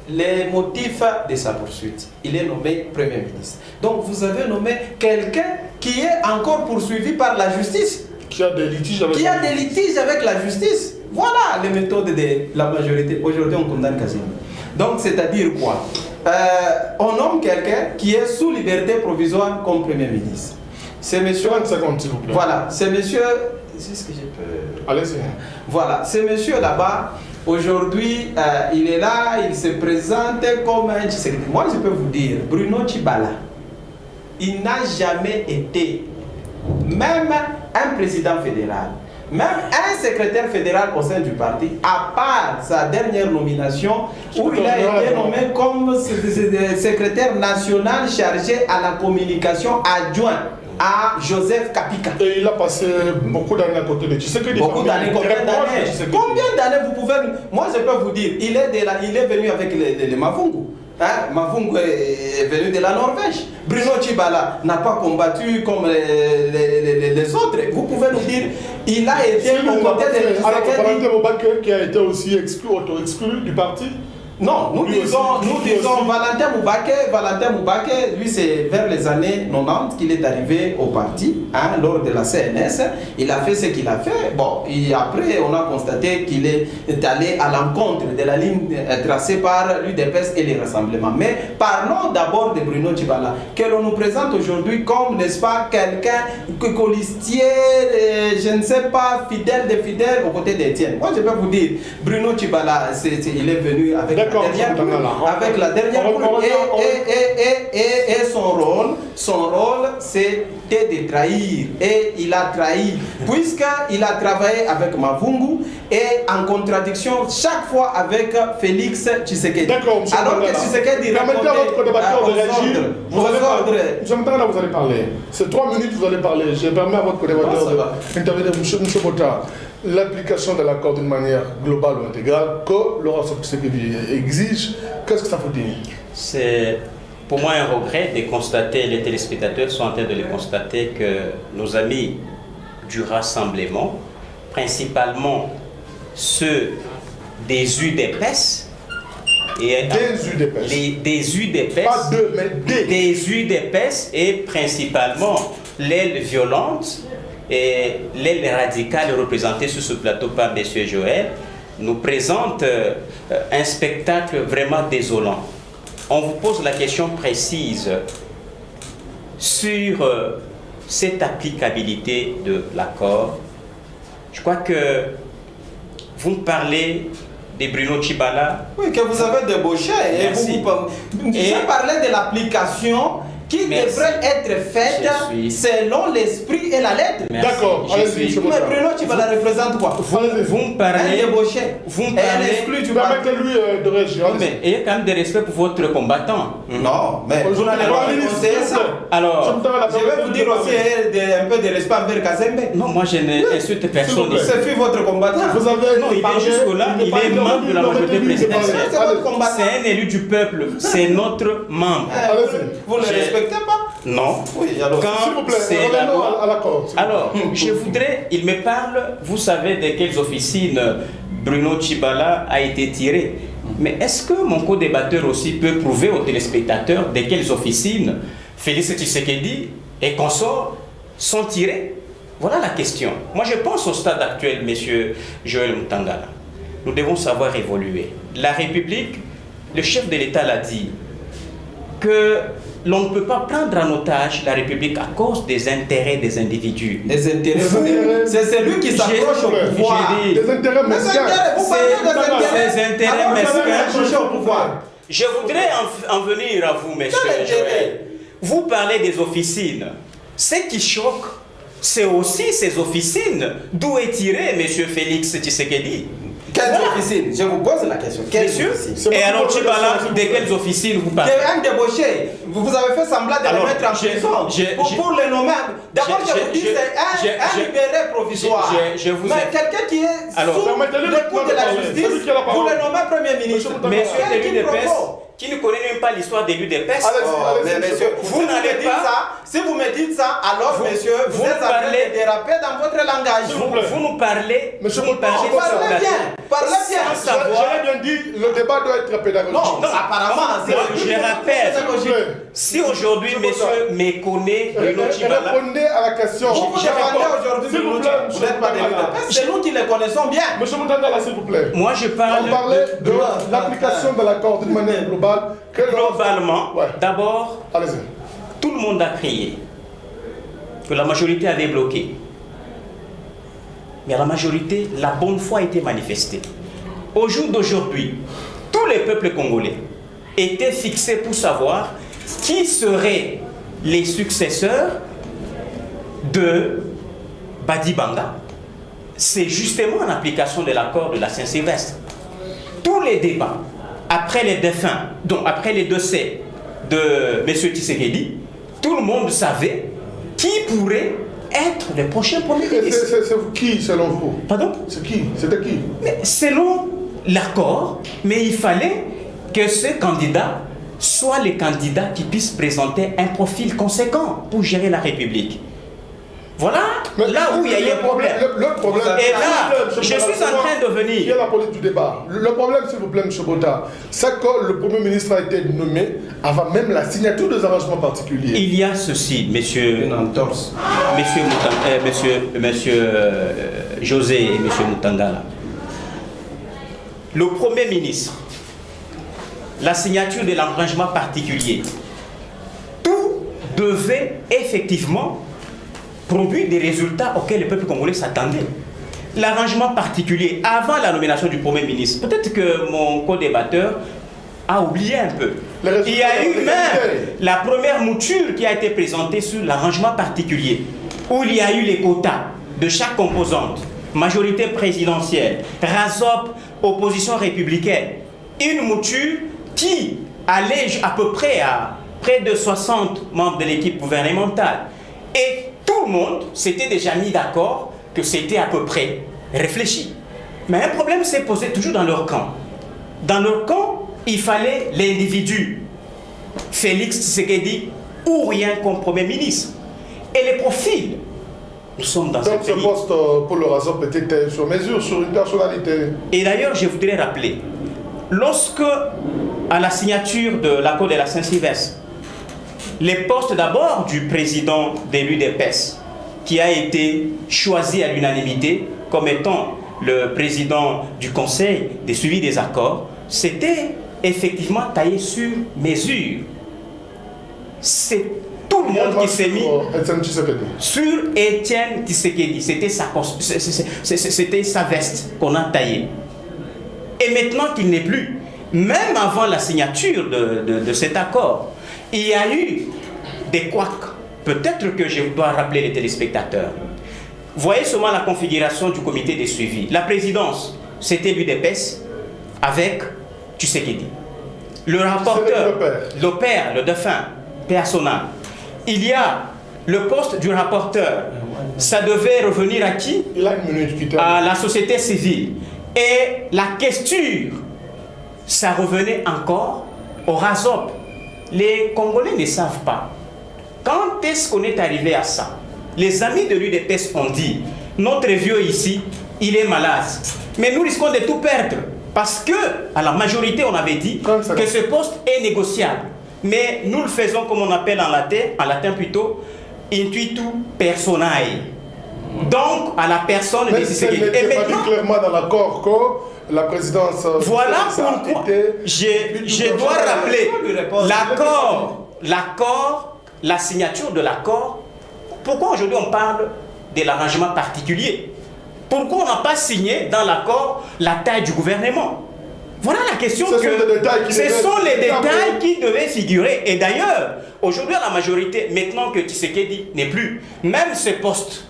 [SPEAKER 3] les motifs de sa poursuite. Il est nommé Premier ministre. Donc vous avez nommé quelqu'un qui est encore poursuivi par la justice.
[SPEAKER 1] Qui a des litiges
[SPEAKER 3] avec la justice. Voilà les méthodes de la majorité. Aujourd'hui, on condamne quasiment. Donc, c'est-à-dire quoi? On nomme quelqu'un qui est sous liberté provisoire comme Premier ministre. C'est monsieur...
[SPEAKER 1] 30 secondes, s'il vous plaît.
[SPEAKER 3] Voilà, c'est monsieur... C'est ce que je peux...
[SPEAKER 1] Allez-y.
[SPEAKER 3] Voilà, c'est monsieur là-bas. Aujourd'hui, il est là, il se présente comme un... Moi, je peux vous dire, Bruno Tshibala, il n'a jamais été, même un président fédéral, même un secrétaire fédéral au sein du parti, à part sa dernière nomination, où il a été nommé comme secrétaire national chargé à la communication adjoint à Joseph Kapika.
[SPEAKER 1] Et il a passé beaucoup d'années à côté de Tshisekedi.
[SPEAKER 3] Beaucoup d'années, combien d'années? Combien d'années vous pouvez... Moi je peux vous dire, il est venu avec les Mavungu. Hein? Mavungu est venu de la Norvège. Bruno Tshibala n'a pas combattu comme les autres. Vous pouvez nous dire, il a été au côté de
[SPEAKER 1] Tshisekedi qui a été aussi auto-exclu du parti.
[SPEAKER 3] Non, nous disons Valentin Moubake, lui c'est vers les années 90 qu'il est arrivé au parti, hein, lors de la CNS. Il a fait ce qu'il a fait. Bon, et après on a constaté qu'il est allé à l'encontre de la ligne tracée par l'UDPS et les rassemblements. Mais parlons d'abord de Bruno Tshibala, que l'on nous présente aujourd'hui comme, n'est-ce pas, quelqu'un colistier, je ne sais pas, fidèle des fidèles aux côtés d'Étienne. Moi je peux vous dire, Bruno Tshibala, il est venu avec la dernière couleur et son rôle c'était de trahir, et il a trahi puisqu'il a travaillé avec Mavungu et en contradiction chaque fois avec Félix Tshisekedi.
[SPEAKER 1] D'accord, monsieur.
[SPEAKER 3] Alors que Tshisekedi
[SPEAKER 1] permettez à votre débatteur de réagir.
[SPEAKER 3] Vous
[SPEAKER 1] allez parler. C'est 3 minutes, vous allez parler. Je permets à votre débatteur d'intervenir. Monsieur Bota, l'application de l'accord d'une manière globale ou intégrale que Laurent Tshisekedi exige, qu'est-ce que ça veut dire?
[SPEAKER 2] C'est pour moi un regret de constater, les téléspectateurs sont en train de le constater, que nos amis du rassemblement, principalement ceux des UDPS, et des UDPS,
[SPEAKER 1] pas deux, mais
[SPEAKER 2] des UDPS, et principalement l'aile violente et l'aile radicale représentée sur ce plateau par M. Joël, nous présente un spectacle vraiment désolant. On vous pose la question précise sur cette applicabilité de l'accord. Je crois que vous me parlez de Bruno Tshibala.
[SPEAKER 3] Oui, que vous avez débauché.
[SPEAKER 2] Merci.
[SPEAKER 3] J'ai parlé de l'application qui devrait être faite selon l'esprit et la lettre.
[SPEAKER 1] D'accord, allez-y.
[SPEAKER 3] Mais Bruno Tshibala représente quoi?
[SPEAKER 2] Vous me parlez.
[SPEAKER 3] Un débauché.
[SPEAKER 2] Vous me parlez.
[SPEAKER 1] Permettez-lui de réagir.
[SPEAKER 2] Mais ayez quand même de respect pour votre combattant.
[SPEAKER 3] Non, mais vous n'allez pas conseiller ça.
[SPEAKER 2] Alors,
[SPEAKER 3] je vais vous dire aussi un peu de respect envers Kazembe.
[SPEAKER 2] Non, moi je n'insulte personne.
[SPEAKER 3] C'est fut votre combattant.
[SPEAKER 1] Vous avez
[SPEAKER 2] non, il est jusque-là, il est membre de la majorité présidentielle. C'est un élu du peuple, c'est notre membre.
[SPEAKER 3] Vous ne le respectez pas?
[SPEAKER 2] Non.
[SPEAKER 3] Oui, alors,
[SPEAKER 1] s'il vous plaît, revenons à l'accord.
[SPEAKER 2] Alors, je voudrais, il me parle, vous savez de quelles officines Bruno Tshibala a été tiré. Mais est-ce que mon co-débatteur aussi peut prouver aux téléspectateurs de quelles officines Félix Tshisekedi et consorts sont tirés? Voilà la question. Moi, je pense au stade actuel, monsieur Joël Mutangala. Nous devons savoir évoluer. La République, le chef de l'État l'a dit, que l'on ne peut pas prendre en otage la République à cause des intérêts des individus.
[SPEAKER 3] Des intérêts, c'est celui qui s'approche au pouvoir.
[SPEAKER 1] Des intérêts mesquins.
[SPEAKER 2] Ces intérêts mesquins.
[SPEAKER 3] Au pouvoir.
[SPEAKER 2] Je voudrais en venir à vous, monsieur Joël. Vous parlez des officines. Ce qui choque, c'est aussi ces officines d'où est tiré monsieur Félix Tshisekedi.
[SPEAKER 3] Quelles officines? Je vous pose la question. Quelles officines?
[SPEAKER 2] Et alors Tshibala, de quelles officines vous parlez?
[SPEAKER 3] Un débauché. Vous avez fait semblant de le mettre en prison pour le nommer. D'abord, je vous dis, c'est un libéré provisoire. Mais quelqu'un qui est sous le coup de la justice, vous le nommez Premier ministre.
[SPEAKER 2] Monsieur de l'UDPS, qui ne connaît même pas l'histoire de l'UDPS.
[SPEAKER 3] Mais monsieur, vous n'allez pas ça. Si vous me dites ça, alors monsieur, vous êtes en train de déraper dans votre langage.
[SPEAKER 2] Vous nous parlez.
[SPEAKER 1] Monsieur,
[SPEAKER 3] parlez bien. Parlez bien.
[SPEAKER 1] J'ai bien dit, le débat doit être pédagogique.
[SPEAKER 3] Non, apparemment,
[SPEAKER 2] je rappelle. Si aujourd'hui, monsieur méconnaît Bruno Tshibala.
[SPEAKER 1] Répondez à la question.
[SPEAKER 3] Vous répondez aujourd'hui Bruno Tshibala. Vous n'êtes pas de l'UDPS. C'est nous qui les connaissons bien.
[SPEAKER 1] Monsieur Moutangala, s'il vous plaît.
[SPEAKER 2] Moi, je parle.
[SPEAKER 1] On parlait de l'application de l'accord d'une manière globale.
[SPEAKER 2] Globalement, d'abord, tout le monde a crié que la majorité avait bloqué. Mais la majorité, la bonne foi a été manifestée. Au jour d'aujourd'hui, tous les peuples congolais étaient fixés pour savoir qui seraient les successeurs de Badi Banga. c'est justement en application de l'accord de la Saint-Sylvestre. Tous les débats, après les défunts, donc après les décès de M. Tshisekedi, tout le monde savait qui pourrait être le prochain Premier ministre.
[SPEAKER 1] C'est qui, selon vous?
[SPEAKER 2] Pardon?
[SPEAKER 1] C'est qui? C'était qui?
[SPEAKER 2] Mais selon l'accord, mais il fallait que ce candidat soit le candidat qui puisse présenter un profil conséquent pour gérer la République. Voilà là où il y a eu un problème.
[SPEAKER 1] Le problème,
[SPEAKER 2] et là, je suis en train de venir.
[SPEAKER 1] Il y a la politique du débat. Le problème, s'il vous plaît, M. Bota, c'est que le Premier ministre a été nommé avant même la signature des arrangements particuliers.
[SPEAKER 2] Il y a ceci, monsieur José et monsieur Mutangala. Le Premier ministre, la signature de l'arrangement particulier, tout devait effectivement produire des résultats auxquels le peuple congolais s'attendait. L'arrangement particulier, avant la nomination du Premier ministre, peut-être que mon co-débatteur a oublié un peu. Il y a eu même la première mouture qui a été présentée sur l'arrangement particulier, où il y a eu les quotas de chaque composante, majorité présidentielle, RASOP, opposition républicaine. Une mouture qui allait à peu près à près de 60 membres de l'équipe gouvernementale. Et tout le monde s'était déjà mis d'accord que c'était à peu près réfléchi. Mais un problème s'est posé toujours dans leur camp. Dans leur camp, il fallait l'individu, Félix Tshisekedi, ou rien comme Premier ministre. Et les profils, nous sommes dans ce pays.
[SPEAKER 1] Donc ce poste pour le RASOP était sur mesure, sur une personnalité. Et
[SPEAKER 2] d'ailleurs, je voudrais rappeler, lorsque, à la signature de l'accord de la Saint-Sylvestre, les postes d'abord du président de l'UDPS, qui a été choisi à l'unanimité comme étant le président du Conseil de suivi des accords, c'était effectivement taillé sur mesure. C'est tout le monde qui s'est mis sur Étienne Tshisekedi. C'était sa veste qu'on a taillée. Et maintenant qu'il n'est plus, même avant la signature de cet accord, il y a eu des couacs. Peut-être que je dois rappeler les téléspectateurs. Voyez seulement la configuration du comité de suivi. La présidence, c'était l'UDPS avec Tshisekedi. Le rapporteur, le père, le défunt, personnel. Il y a le poste du rapporteur. Ça devait revenir à qui? À la société civile. Et la questure, ça revenait encore au RASOP. Les Congolais ne savent pas. Quand est-ce qu'on est arrivé à ça? Les amis de l'UDPS ont dit, notre vieux ici, il est malade. Mais nous risquons de tout perdre. Parce que, à la majorité, on avait dit que ce poste est négociable. Mais nous le faisons comme on appelle en latin plutôt, intuitu personae. Donc, à la personne de Tshisekedi.
[SPEAKER 1] Et maintenant, clairement dans l'accord que la présidence...
[SPEAKER 2] Voilà pourquoi je dois rappeler l'accord, la signature de l'accord. Pourquoi aujourd'hui on parle de l'arrangement particulier? Pourquoi on n'a pas signé dans l'accord la taille du gouvernement? Voilà la question. Ce sont les détails qui devaient figurer. Et d'ailleurs, aujourd'hui, à la majorité, maintenant que Tshisekedi n'est plus, même ce poste,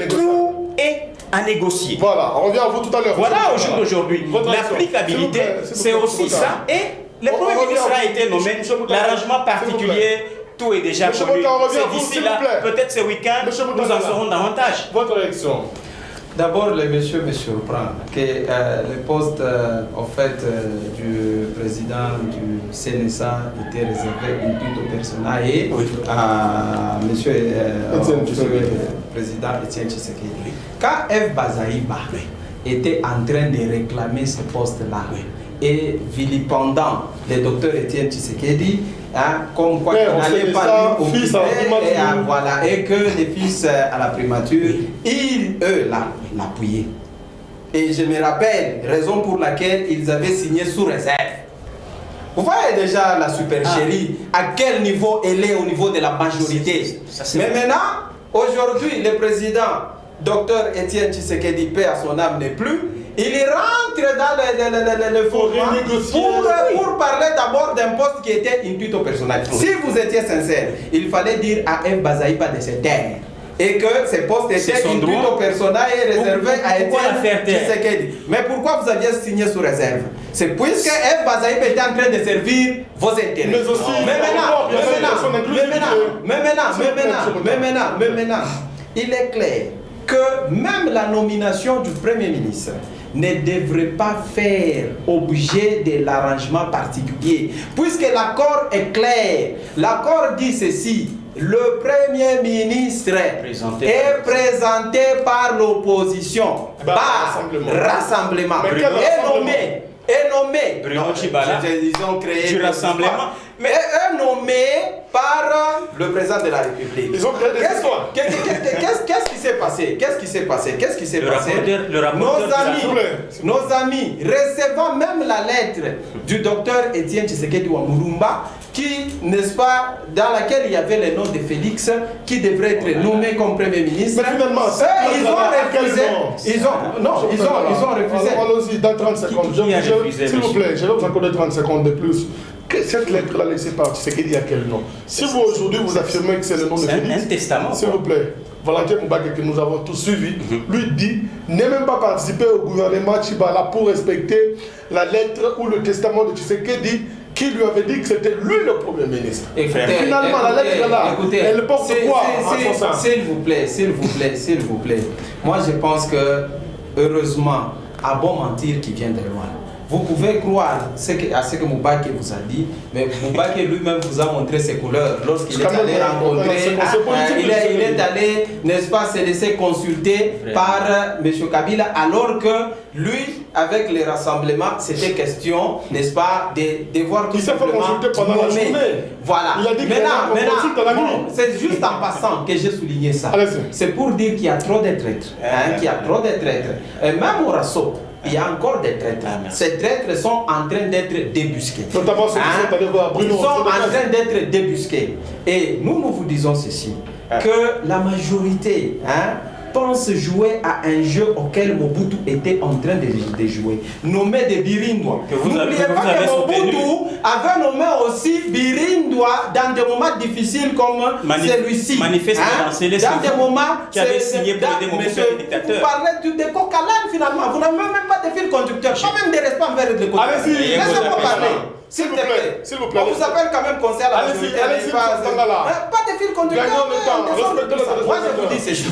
[SPEAKER 2] tout est à négocier.
[SPEAKER 1] Voilà, on revient à vous tout à l'heure.
[SPEAKER 2] Voilà au jour d'aujourd'hui. L'applicabilité, c'est aussi ça. Et le Premier ministre a été nommé, l'arrangement particulier, tout est déjà connu. C'est d'ici là, peut-être ce week-end, nous en saurons davantage.
[SPEAKER 1] Votre réaction?
[SPEAKER 3] D'abord, le monsieur me surprend que le poste du président du CNSA était réservé une toute personnelle et à monsieur le président Étienne Tshisekedi. Quand F. Bazaïba était en train de réclamer ce poste-là et vilipendant le docteur Étienne Tshisekedi, comme quoi il n'allait pas lui occuper et que les fils à la primature, eux l'appuyaient. Et je me rappelle, raison pour laquelle ils avaient signé sous réserve. Vous voyez déjà la supercherie, à quel niveau elle est au niveau de la majorité. Mais maintenant, aujourd'hui, le président, docteur Étienne Tshisekedi, paix à son âme, n'est plus. Il rentre dans le format pour parler d'abord d'un poste qui était intuito personnel. Si vous étiez sincère, il fallait dire à M. Bazaïba de se taire et que ces postes étaient
[SPEAKER 2] son
[SPEAKER 3] induits
[SPEAKER 2] droit.
[SPEAKER 3] au personnel et réservés à
[SPEAKER 2] Pourquoi la faire
[SPEAKER 3] Étienne
[SPEAKER 2] taire?
[SPEAKER 3] Tshisekedi. Mais pourquoi vous aviez signé sous réserve? C'est puisque F. Bazaïb était en train de servir vos intérêts.
[SPEAKER 1] Mais aussi,
[SPEAKER 3] mais maintenant, il est clair que même la nomination du Premier ministre ne devrait pas faire objet de l'arrangement particulier, puisque l'accord est clair. L'accord dit ceci: le Premier ministre est présenté par l'opposition, par rassemblement, est nommé
[SPEAKER 2] Bruno Tshibala,
[SPEAKER 3] ils ont créé
[SPEAKER 2] du rassemblement,
[SPEAKER 3] mais est nommé par le président de la République.
[SPEAKER 1] Ils ont créé des histoires.
[SPEAKER 3] Qu'est-ce qui s'est passé? Nos amis, recevant même la lettre du docteur Étienne Tshisekedi Wamurumba, qui, n'est-ce pas, dans laquelle il y avait le nom de Félix, qui devrait être nommé comme Premier ministre.
[SPEAKER 1] Mais finalement,
[SPEAKER 3] ils ont refusé. Ils ont refusé.
[SPEAKER 1] Allons-y, dans 30 secondes. S'il vous plaît, je vais vous accorder 30 secondes de plus. Cette lettre-là laissée par Tshisekedi, à quel nom? Si vous aujourd'hui vous affirmez que c'est le nom de Félix,
[SPEAKER 2] un testament.
[SPEAKER 1] S'il vous plaît, Valentin Moubaké, que nous avons tous suivi, lui dit n'est même pas participé au gouvernement Tshibala pour respecter la lettre ou le testament de Tshisekedi qui lui avait dit que c'était lui le Premier ministre. Finalement, la lettre là, elle porte quoi en son sein?
[SPEAKER 3] S'il vous plaît. Moi, je pense que, heureusement, à bon mentir qui vient de loin. Vous pouvez croire à ce que Moubaké vous a dit, mais Moubaké lui-même vous a montré ses couleurs lorsqu'il est allé rencontrer, il est allé, n'est-ce pas, se laisser consulter par M. Kabila, alors que lui, avec les rassemblements, c'était question, n'est-ce pas, de devoir tout simplement nommer. Voilà.
[SPEAKER 1] Il a dit
[SPEAKER 3] maintenant, c'est juste en passant que j'ai souligné ça. C'est pour dire qu'il y a trop de traîtres. Et même au Rasso, il y a encore des traîtres. Ces traîtres sont en train d'être débusqués.
[SPEAKER 1] Notamment ceux qui sont allés voir Bruno.
[SPEAKER 3] Ils sont en train d'être débusqués. Et nous vous disons ceci, que la majorité pense jouer à un jeu auquel Mobutu était en train de jouer, nommé de Birindwa. N'oubliez pas que Mobutu avait nommé aussi Birindwa dans des moments difficiles comme celui-ci.
[SPEAKER 2] Manifestement, c'est les
[SPEAKER 3] dans des moments
[SPEAKER 2] qui avaient signé pour des démocraties dictateurs.
[SPEAKER 3] Vous parlez de coq à l'âne finalement, vous n'avez même pas de fil conducteur, pas même de respect envers les côtés.
[SPEAKER 1] Allez-y,
[SPEAKER 3] laissez-moi parler.
[SPEAKER 1] S'il vous plaît, s'il vous plaît.
[SPEAKER 3] On vous appelle quand même conseiller à la majorité. Pas de fil conducteur. Moi je vous dis ceci.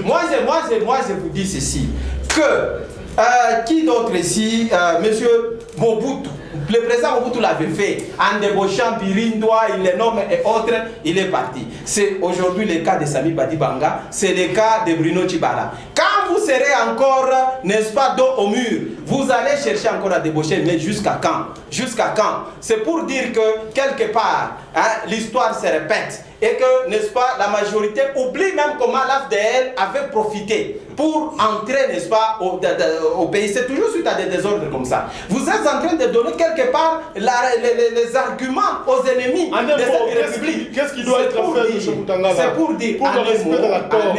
[SPEAKER 3] Moi je vous dis ceci. Que qui d'autre ici, monsieur Mobutu, le président Mobutu l'avait fait en débauchant Birindwa, il les nomme et autres, il est parti. C'est aujourd'hui le cas de Sami Badibanga, c'est le cas de Bruno Tshibala. Quand vous serez encore, n'est-ce pas, dos au mur, vous allez chercher encore à débaucher, mais jusqu'à quand? Jusqu'à quand? C'est pour dire que quelque part, l'histoire se répète. Et que, n'est-ce pas, la majorité oublie même comment l'AFDL avait profité pour entrer, n'est-ce pas, au pays. C'est toujours suite à des désordres comme ça. Vous êtes en train de donner quelque part les arguments aux ennemis de cette République.
[SPEAKER 1] Qu'est-ce qui doit être fait, M. Moutangala?
[SPEAKER 3] C'est pour dire,
[SPEAKER 1] pour le respect de l'accord.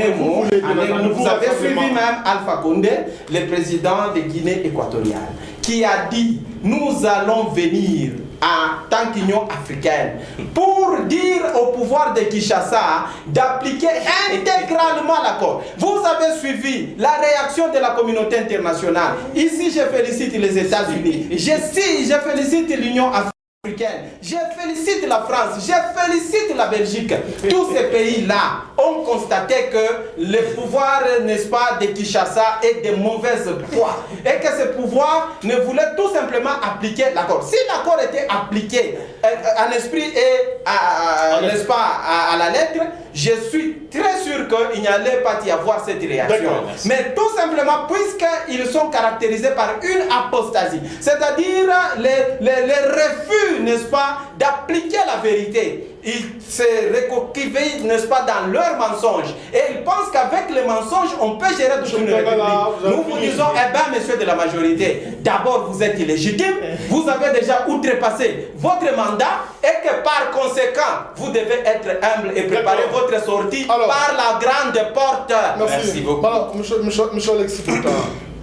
[SPEAKER 3] vous avez suivi même Alpha Condé, le président de Guinée équatoriale, qui a dit, nous allons venir en tant qu'Union africaine pour dire au pouvoir de Kinshasa d'appliquer intégralement l'accord. Vous avez suivi la réaction de la communauté internationale. Ici, je félicite les États-Unis. Je félicite l'Union africaine. Je félicite la France, je félicite la Belgique. Tous ces pays-là ont constaté que le pouvoir, n'est-ce pas, de Kinshasa est de mauvaise foi et que ce pouvoir ne voulait tout simplement appliquer l'accord. Si l'accord était appliqué en esprit et n'est-ce pas, à la lettre, je suis très sûr qu'il n'y allait pas y avoir cette réaction. Mais tout simplement, puisqu'ils sont caractérisés par une apostasie, c'est-à-dire les refus, n'est-ce pas, d'appliquer la vérité. Ils se recoquillent, n'est-ce pas, dans leurs mensonges. Et ils pensent qu'avec les mensonges, on peut gérer toute une république. Nous vous disons, eh bien, messieurs de la majorité, d'abord, vous êtes illégitime, vous avez déjà outrepassé votre mandat, et que par conséquent, vous devez être humble et préparer votre sortie par la grande porte.
[SPEAKER 1] Merci beaucoup. Alors, monsieur Alexis Pouta,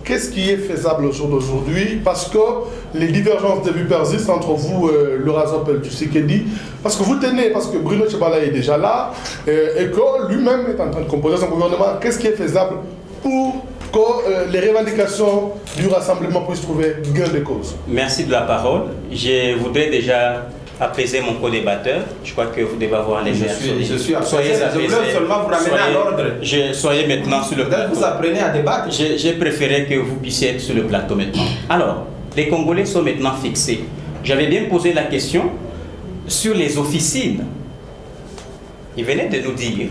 [SPEAKER 1] qu'est-ce qui est faisable au jour d'aujourd'hui? Parce que les divergences de vues persistent entre vous, le Razop et le Tshisekedi. Parce que vous tenez, parce que Bruno Tshibala est déjà là, et que lui-même est en train de composer son gouvernement. Qu'est-ce qui est faisable pour que les revendications du rassemblement puissent trouver gain de cause?
[SPEAKER 2] Merci de la parole. Je voudrais déjà apaiser mon co-débatteur. Je crois que vous devez avoir les nerfs.
[SPEAKER 3] Je suis apaisé.
[SPEAKER 2] Soyez
[SPEAKER 3] Je
[SPEAKER 2] apaisé.
[SPEAKER 3] voulais seulement vous ramener à l'ordre.
[SPEAKER 2] Soyez maintenant sur le plateau.
[SPEAKER 3] Vous apprenez à débattre.
[SPEAKER 2] J'ai préféré que vous puissiez être sur le plateau maintenant. Alors, les Congolais sont maintenant fixés. J'avais bien posé la question sur les officines. Il venait de nous dire,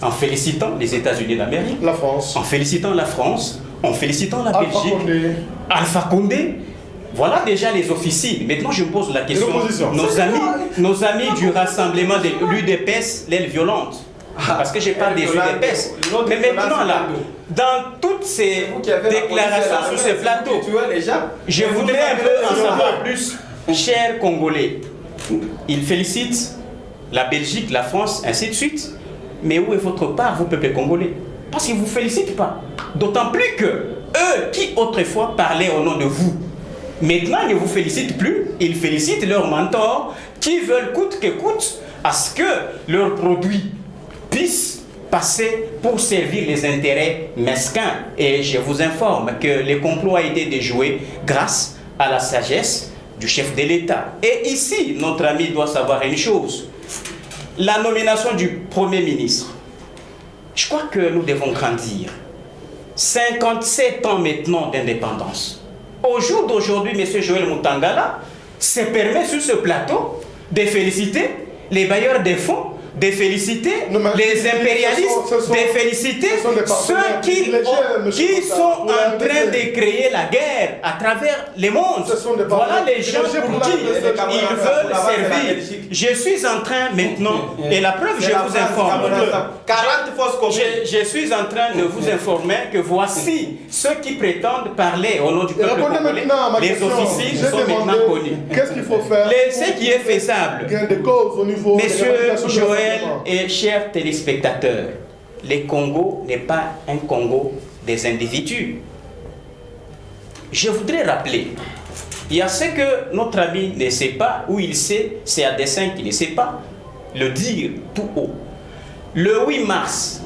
[SPEAKER 2] en félicitant les États-Unis d'Amérique,
[SPEAKER 1] La France.
[SPEAKER 2] en félicitant la France, en félicitant la Belgique,
[SPEAKER 1] Condé.
[SPEAKER 2] Alpha Condé. Voilà déjà les officines. Maintenant, je me pose la question. Nos amis du rassemblement de l'UDPS, l'aile violente. Parce que je parle des UDPS. Mais maintenant, là, dans toutes ces déclarations sur ce plateau, je voudrais un peu en savoir plus, chers Congolais. Ils félicitent la Belgique, la France, ainsi de suite. Mais où est votre part, vous, peuple congolais? Parce qu'ils ne vous félicitent pas. D'autant plus que eux, qui autrefois parlaient au nom de vous, maintenant, ils ne vous félicitent plus, ils félicitent leurs mentors qui veulent coûte que coûte à ce que leurs produits puissent passer pour servir les intérêts mesquins. Et je vous informe que le complot a été déjoué grâce à la sagesse du chef de l'État. Et ici, notre ami doit savoir une chose. La nomination du Premier ministre, je crois que nous devons grandir. 57 ans maintenant d'indépendance. Au jour d'aujourd'hui, M. Joël Mutangala se permet sur ce plateau de féliciter les bailleurs des fonds, de féliciter les impérialistes, de féliciter ceux qui sont en train de créer la guerre à travers le monde. Voilà les gens pour qui ils veulent servir. Je suis en train maintenant, et la preuve, je vous informe.
[SPEAKER 3] 40 fausses communes.
[SPEAKER 2] Je suis en train de vous informer que voici ceux qui prétendent parler au nom du peuple congolais. Les officines sont maintenant connus.
[SPEAKER 1] Qu'est-ce qu'il faut faire?
[SPEAKER 2] Ce qui est faisable.
[SPEAKER 1] Gain de cause au niveau
[SPEAKER 2] Messieurs Joël et chers téléspectateurs, le Congo n'est pas un Congo des individus. Je voudrais rappeler, il y a ce que notre ami ne sait pas, ou il sait, c'est à dessein qu'il ne sait pas, le dire tout haut. Le 8 mars,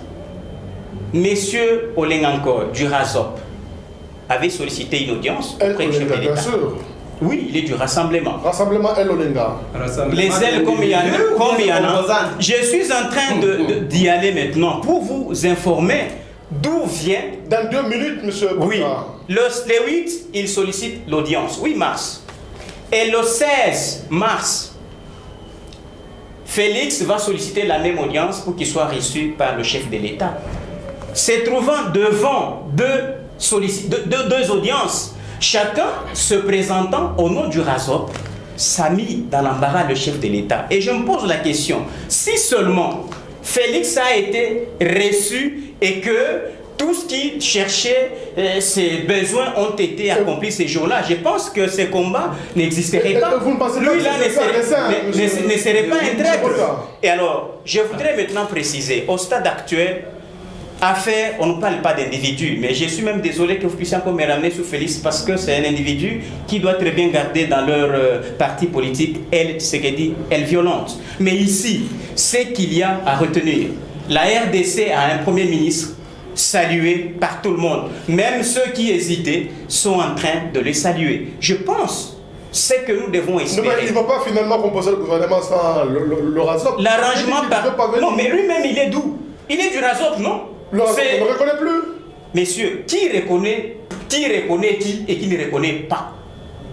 [SPEAKER 2] Messieurs Olengankor du Razop avait sollicité une audience auprès du chef de l'État.
[SPEAKER 1] Bien sûr.
[SPEAKER 2] Oui, il est du rassemblement.
[SPEAKER 1] Rassemblement El Olenga.
[SPEAKER 2] Les ailes comme il y en a. Je suis en train d'y aller maintenant pour vous informer d'où vient.
[SPEAKER 1] Dans 2 minutes, monsieur.
[SPEAKER 2] Oui. Le 8, il sollicite l'audience. 8 mars. Et le 16 mars, Félix va solliciter la même audience pour qu'il soit reçu par le chef de l'État. Se trouvant devant deux audiences, chacun se présentant au nom du Razop, ça a mis dans l'embarras le chef de l'État. Et je me pose la question, si seulement Félix a été reçu et que tout ce qu'il cherchait, ses besoins ont été accomplis ces jours-là, je pense que ce combat n'existerait pas. Lui, là, ne serait pas un traître. Et alors, je voudrais maintenant préciser, au stade actuel, affaire, on ne parle pas d'individu, mais je suis même désolé que vous puissiez encore me ramener sur Félix parce que c'est un individu qui doit très bien garder dans leur parti politique, ce qu'elle dit, elle violente. Mais ici, ce qu'il y a à retenir, la RDC a un Premier ministre salué par tout le monde. Même ceux qui hésitaient sont en train de le saluer. Je pense c'est que nous devons espérer.
[SPEAKER 1] Non, mais il ne va pas finalement composer le gouvernement sans le Razop.
[SPEAKER 2] L'arrangement par... Non, mais lui-même, il est d'où? Il est du Razop, non?
[SPEAKER 1] Le Razop, on ne le reconnaît plus.
[SPEAKER 2] Messieurs, qui reconnaît qui et qui ne reconnaît pas?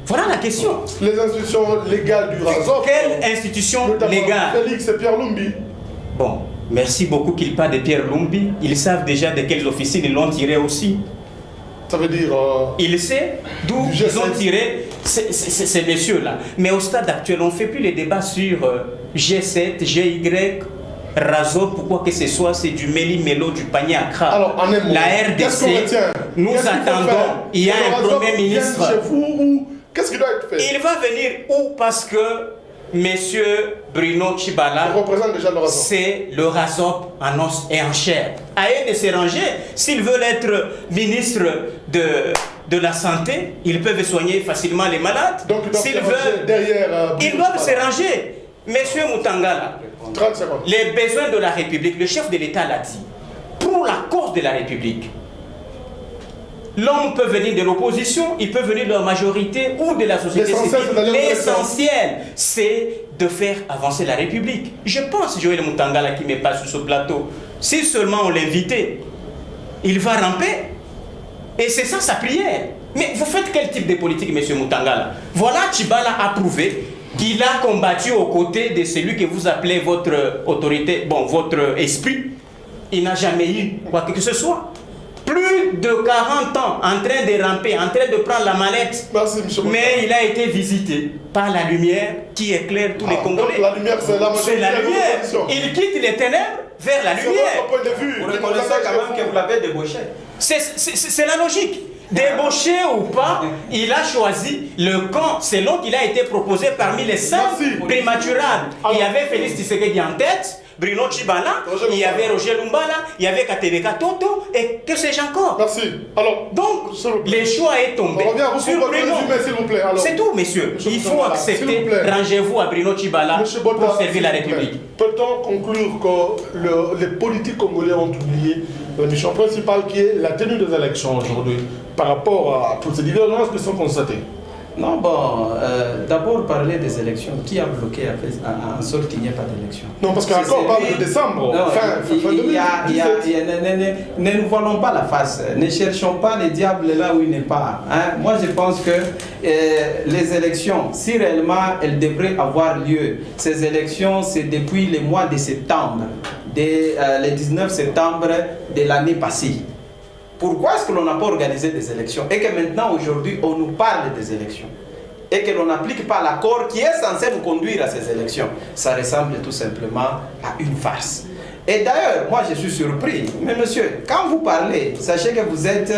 [SPEAKER 2] Voilà la question.
[SPEAKER 1] Les institutions légales du Razop.
[SPEAKER 2] Quelle institution légale?
[SPEAKER 1] Félix et Pierre Lumbi.
[SPEAKER 2] Bon, merci beaucoup qu'il parle de Pierre Lumbi. Ils savent déjà de quelles officines ils l'ont tiré aussi.
[SPEAKER 1] Ça veut dire...
[SPEAKER 2] Il sait d'où ils ont tiré ces messieurs-là. Mais au stade actuel, on ne fait plus les débats sur G7, GY, Razop, pourquoi que ce soit, c'est du méli-mélo, du panier à crabe.
[SPEAKER 1] Alors, en un mot,
[SPEAKER 2] la RDC, nous attendons, il y a un Premier ministre.
[SPEAKER 1] Chez vous, ou qu'est-ce qui doit être fait?
[SPEAKER 2] Il va venir où? Parce que Monsieur Bruno Tshibala,
[SPEAKER 1] représente déjà le Razop.
[SPEAKER 2] C'est le Razop en os et en chair. À eux de se ranger. S'ils veulent être ministre de la santé, ils peuvent soigner facilement les malades.
[SPEAKER 1] Donc
[SPEAKER 2] s'ils veulent,
[SPEAKER 1] derrière,
[SPEAKER 2] ils doivent se ranger. Monsieur Moutangala,
[SPEAKER 1] 30 secondes.
[SPEAKER 2] Les besoins de la République, le chef de l'État l'a dit, pour la cause de la République. L'homme peut venir de l'opposition, il peut venir de la majorité ou de la société civile. L'essentiel, c'est de faire avancer la République. Je pense, Joël Moutangala qui me passe sur ce plateau, si seulement on l'invitait, il va ramper. Et c'est ça sa prière. Mais vous faites quel type de politique, M. Moutangala? Voilà, Tshibala a prouvé qu'il a combattu aux côtés de celui que vous appelez votre autorité, bon, votre esprit. Il n'a jamais eu quoi que ce soit. Plus de 40 ans en train de ramper, en train de prendre la mallette.
[SPEAKER 1] Merci, M.
[SPEAKER 2] Mais il a été visité par la lumière qui éclaire tous les Congolais.
[SPEAKER 1] Donc la lumière, c'est la majorité.
[SPEAKER 2] C'est la lumière. Il quitte les ténèbres vers la lumière.
[SPEAKER 1] C'est votre point de vue.
[SPEAKER 3] Vous reconnaissez quand même que vous l'avez débauché.
[SPEAKER 2] C'est la logique. Débauché ou pas, il a choisi le camp selon qu'il a été proposé parmi les 5 prématurables. Il y avait Félix Tshisekedi en tête, Bruno Tshibala, il y avait Roger Lumbala, il y avait Katebeka Toto, et que sais-je encore.
[SPEAKER 1] Merci. Alors,
[SPEAKER 2] donc, le choix est tombé.
[SPEAKER 1] On revient à vous
[SPEAKER 2] sur
[SPEAKER 1] pour
[SPEAKER 2] Bruno.
[SPEAKER 1] s'il vous plaît.
[SPEAKER 2] C'est tout, messieurs. Il faut accepter. Rangez-vous à Bruno Tshibala pour servir la République.
[SPEAKER 1] Peut-on conclure que les politiques congolais ont oublié la mission principale qui est la tenue des élections aujourd'hui par rapport à toutes ces divergences qui sont constatées?
[SPEAKER 3] Non, bon, d'abord parler des élections. Qui a bloqué en sorte qu'il n'y ait pas d'élection?
[SPEAKER 1] Non, parce qu'encore on parle de décembre,
[SPEAKER 3] non,
[SPEAKER 1] fin 2017.
[SPEAKER 3] Ne nous voilons pas la face. Ne cherchons pas le diable là où il n'est pas. Hein? Moi, je pense que les élections, si réellement elles devraient avoir lieu, ces élections, c'est depuis le mois de septembre, le 19 septembre de l'année passée. Pourquoi est-ce que l'on n'a pas organisé des élections et que maintenant, aujourd'hui, on nous parle des élections et que l'on n'applique pas l'accord qui est censé nous conduire à ces élections? Ça ressemble tout simplement à une farce. Et d'ailleurs, moi je suis surpris, mais monsieur, quand vous parlez, sachez que vous êtes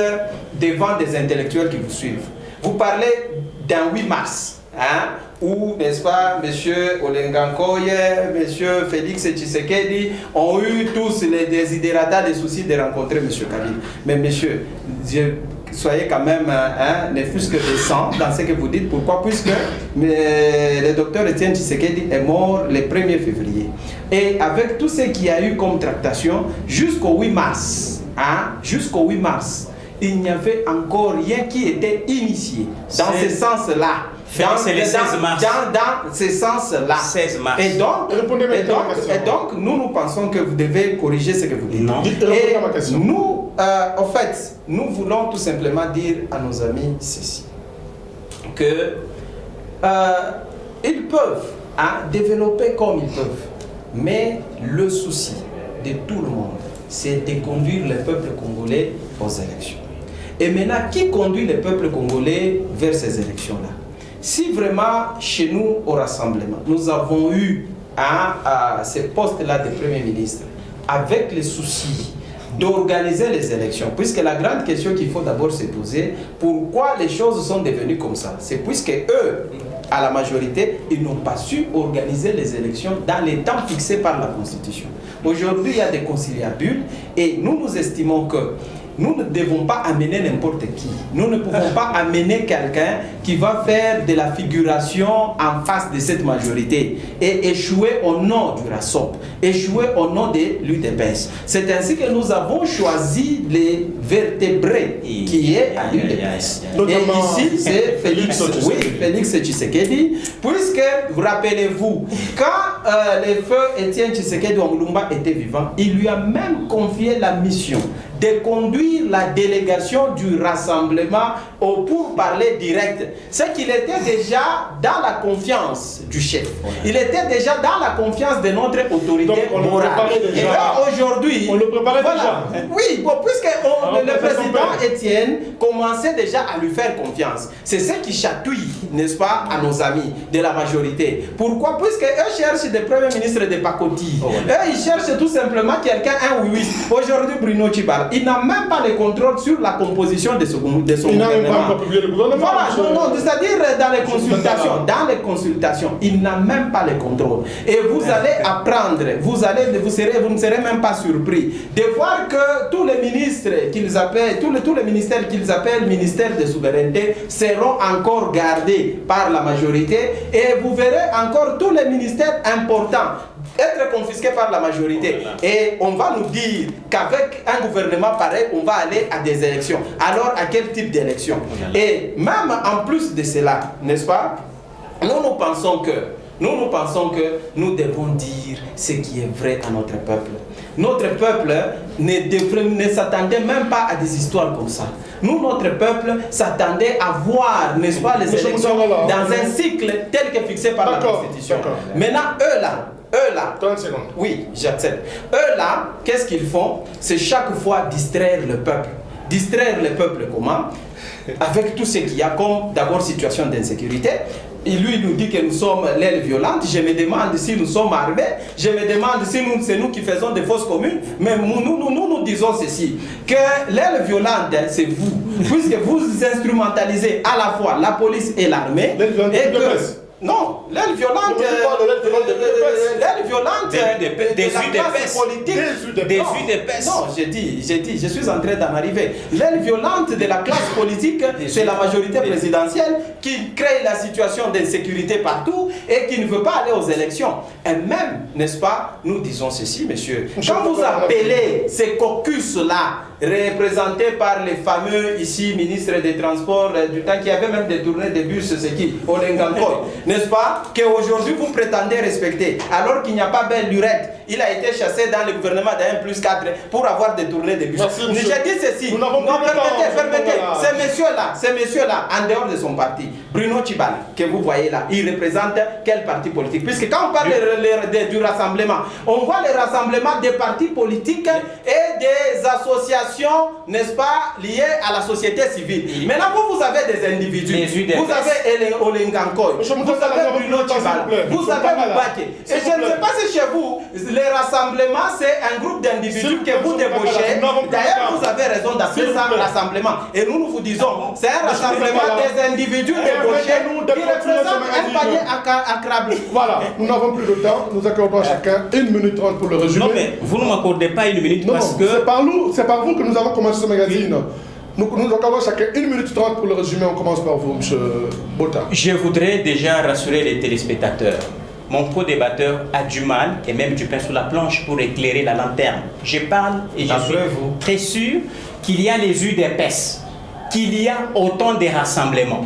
[SPEAKER 3] devant des intellectuels qui vous suivent. Vous parlez d'un 8 mars, hein, où, n'est-ce pas, M. Olengankoye, M. Félix Tshisekedi ont eu tous les désidératas, les soucis de rencontrer M. Kabila. Mais monsieur, soyez quand même, ne fût-ce que décent dans ce que vous dites. Pourquoi? Puisque le docteur Etienne Tshisekedi est mort le 1er février. Et avec tout ce qu'il y a eu comme tractation, jusqu'au 8 mars, jusqu'au 8 mars, il n'y avait encore rien qui était initié dans ce sens-là.
[SPEAKER 2] C'est le 16 mars.
[SPEAKER 3] Dans ce sens-là.
[SPEAKER 2] 16 mars.
[SPEAKER 3] Et donc, nous pensons que vous devez corriger ce que vous dites.
[SPEAKER 2] Non.
[SPEAKER 3] Et nous, en fait, nous voulons tout simplement dire à nos amis ceci. Que ils peuvent développer comme ils peuvent. Mais le souci de tout le monde, c'est de conduire le peuple congolais aux élections. Et maintenant, qui conduit le peuple congolais vers ces élections-là? Si vraiment, chez nous, au rassemblement, nous avons eu ces postes-là de Premier ministre, avec les soucis d'organiser les élections, puisque la grande question qu'il faut d'abord se poser, pourquoi les choses sont devenues comme ça? C'est puisque eux, à la majorité, ils n'ont pas su organiser les élections dans les temps fixés par la Constitution. Aujourd'hui, il y a des conciliabules et nous estimons que nous ne devons pas amener n'importe qui. Nous ne pouvons pas amener quelqu'un qui va faire de la figuration en face de cette majorité et échouer au nom du RASOP, échouer au nom de l'UDPS. C'est ainsi que nous avons choisi les vertébrés qui est à l'UDPS. Et ici, c'est Félix Tshisekedi, puisque, vous rappelez-vous, quand le feu Etienne Tshisekedi Wamulumba était vivant, il lui a même confié la mission de conduire la délégation du rassemblement pour parler direct. C'est qu'il était déjà dans la confiance du chef. Il était déjà dans la confiance de notre autorité morale. Et là, aujourd'hui...
[SPEAKER 1] On le préparait déjà.
[SPEAKER 3] Oui, bon, puisque le président Jean-Étienne commençait déjà à lui faire confiance. C'est ce qui chatouille, n'est-ce pas, à nos amis de la majorité. Pourquoi? Puisque eux cherchent des premiers ministres de pacotille. Eux, ils cherchent tout simplement quelqu'un, un oui. Aujourd'hui, Bruno Tchibala, il n'a même pas le contrôle sur la composition de son gouvernement.
[SPEAKER 1] Il n'a même pas encore publié le gouvernement.
[SPEAKER 3] Voilà, non, c'est-à-dire dans les consultations, il n'a même pas le contrôle. Et vous allez apprendre, vous ne serez même pas surpris de voir que tous les ministres qu'ils appellent, tous les ministères qu'ils appellent ministères de souveraineté seront encore gardés par la majorité, et vous verrez encore tous les ministères importants être confisqués par la majorité. Et on va nous dire qu'avec un gouvernement pareil, on va aller à des élections. Alors, à quel type d'élection? Et même en plus de cela, n'est-ce pas, nous pensons que nous devons dire ce qui est vrai à notre peuple. Notre peuple ne s'attendait même pas à des histoires comme ça. Nous, notre peuple s'attendait à voir, n'est-ce pas, les élections dans un cycle tel que fixé par la Constitution. Maintenant, eux là,
[SPEAKER 1] 30 secondes.
[SPEAKER 3] Oui, j'accepte. Eux là, qu'est-ce qu'ils font? C'est chaque fois distraire le peuple. Distraire le peuple comment? Avec tout ce qu'il y a comme, d'abord, situation d'insécurité. Il lui nous dit que nous sommes l'aile violente. Je me demande si nous sommes armés. Je me demande si c'est nous qui faisons des fausses communes. Mais nous disons ceci, que l'aile violente, c'est vous. Puisque vous instrumentalisez à la fois la police et l'armée. Non, l'aile violente, l'aile violente
[SPEAKER 2] des UDPS politique.
[SPEAKER 3] Non, j'ai dit, je suis en train d'en arriver. L'aile violente de la classe politique, c'est la majorité présidentielle qui crée la situation d'insécurité partout et qui ne veut pas aller aux élections. Et même, n'est-ce pas, nous disons ceci, monsieur, quand vous appelez ces caucus-là, représentés par les fameux ici ministres des Transports du temps qui avaient même détourné des bus, c'est qui? Olengankoy, n'est-ce pas? Qu'aujourd'hui vous prétendez respecter, alors qu'il n'y a pas belle lurette. Il a été chassé dans le gouvernement de 1+4 pour avoir détourné des bus. J'ai dit ceci. Permettez. Ces messieurs-là, en dehors de son parti, Bruno Tchibala, que vous voyez là, il représente quel parti politique? Puisque quand on parle du rassemblement, on voit le rassemblement des partis politiques et des associations, n'est-ce pas, liées à la société civile. Maintenant, vous avez des individus. Vous avez Olengankoy, vous avez Bruno Tchibala, vous avez Moubaké. Et je ne sais pas si chez vous, les rassemblements, c'est un groupe d'individus que vous débauchez. D'ailleurs, vous avez raison d'appeler ça un rassemblement. Et nous vous disons, c'est un rassemblement des individus débauchés qui représentent un panier à crabe.
[SPEAKER 1] Voilà, nous n'avons plus de temps. Nous accordons à chacun 1 minute 30 pour le résumé.
[SPEAKER 2] Non, mais vous ne m'accordez pas 1 minute parce que...
[SPEAKER 1] C'est par vous que nous avons commencé ce magazine. Nous accordons chacun 1 minute 30 pour le résumé. On commence par vous, M. Bota.
[SPEAKER 2] Je voudrais déjà rassurer les téléspectateurs. Mon co-débatteur a du mal et même du pain sous la planche pour éclairer la lanterne. Je parle et je suis très sûr qu'il y a les UDPS, qu'il y a autant de rassemblements.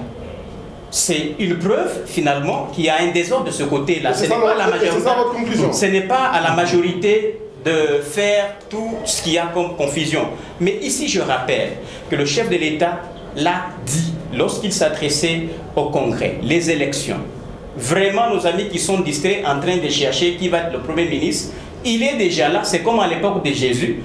[SPEAKER 2] C'est une preuve finalement qu'il y a un désordre de ce côté-là. Ce n'est pas la majorité. Ce n'est pas à la majorité de faire tout ce qu'il y a comme confusion. Mais ici, je rappelle que le chef de l'État l'a dit lorsqu'il s'adressait au Congrès, les élections. Vraiment, nos amis qui sont distraits en train de chercher qui va être le Premier ministre, il est déjà là. C'est comme à l'époque de Jésus.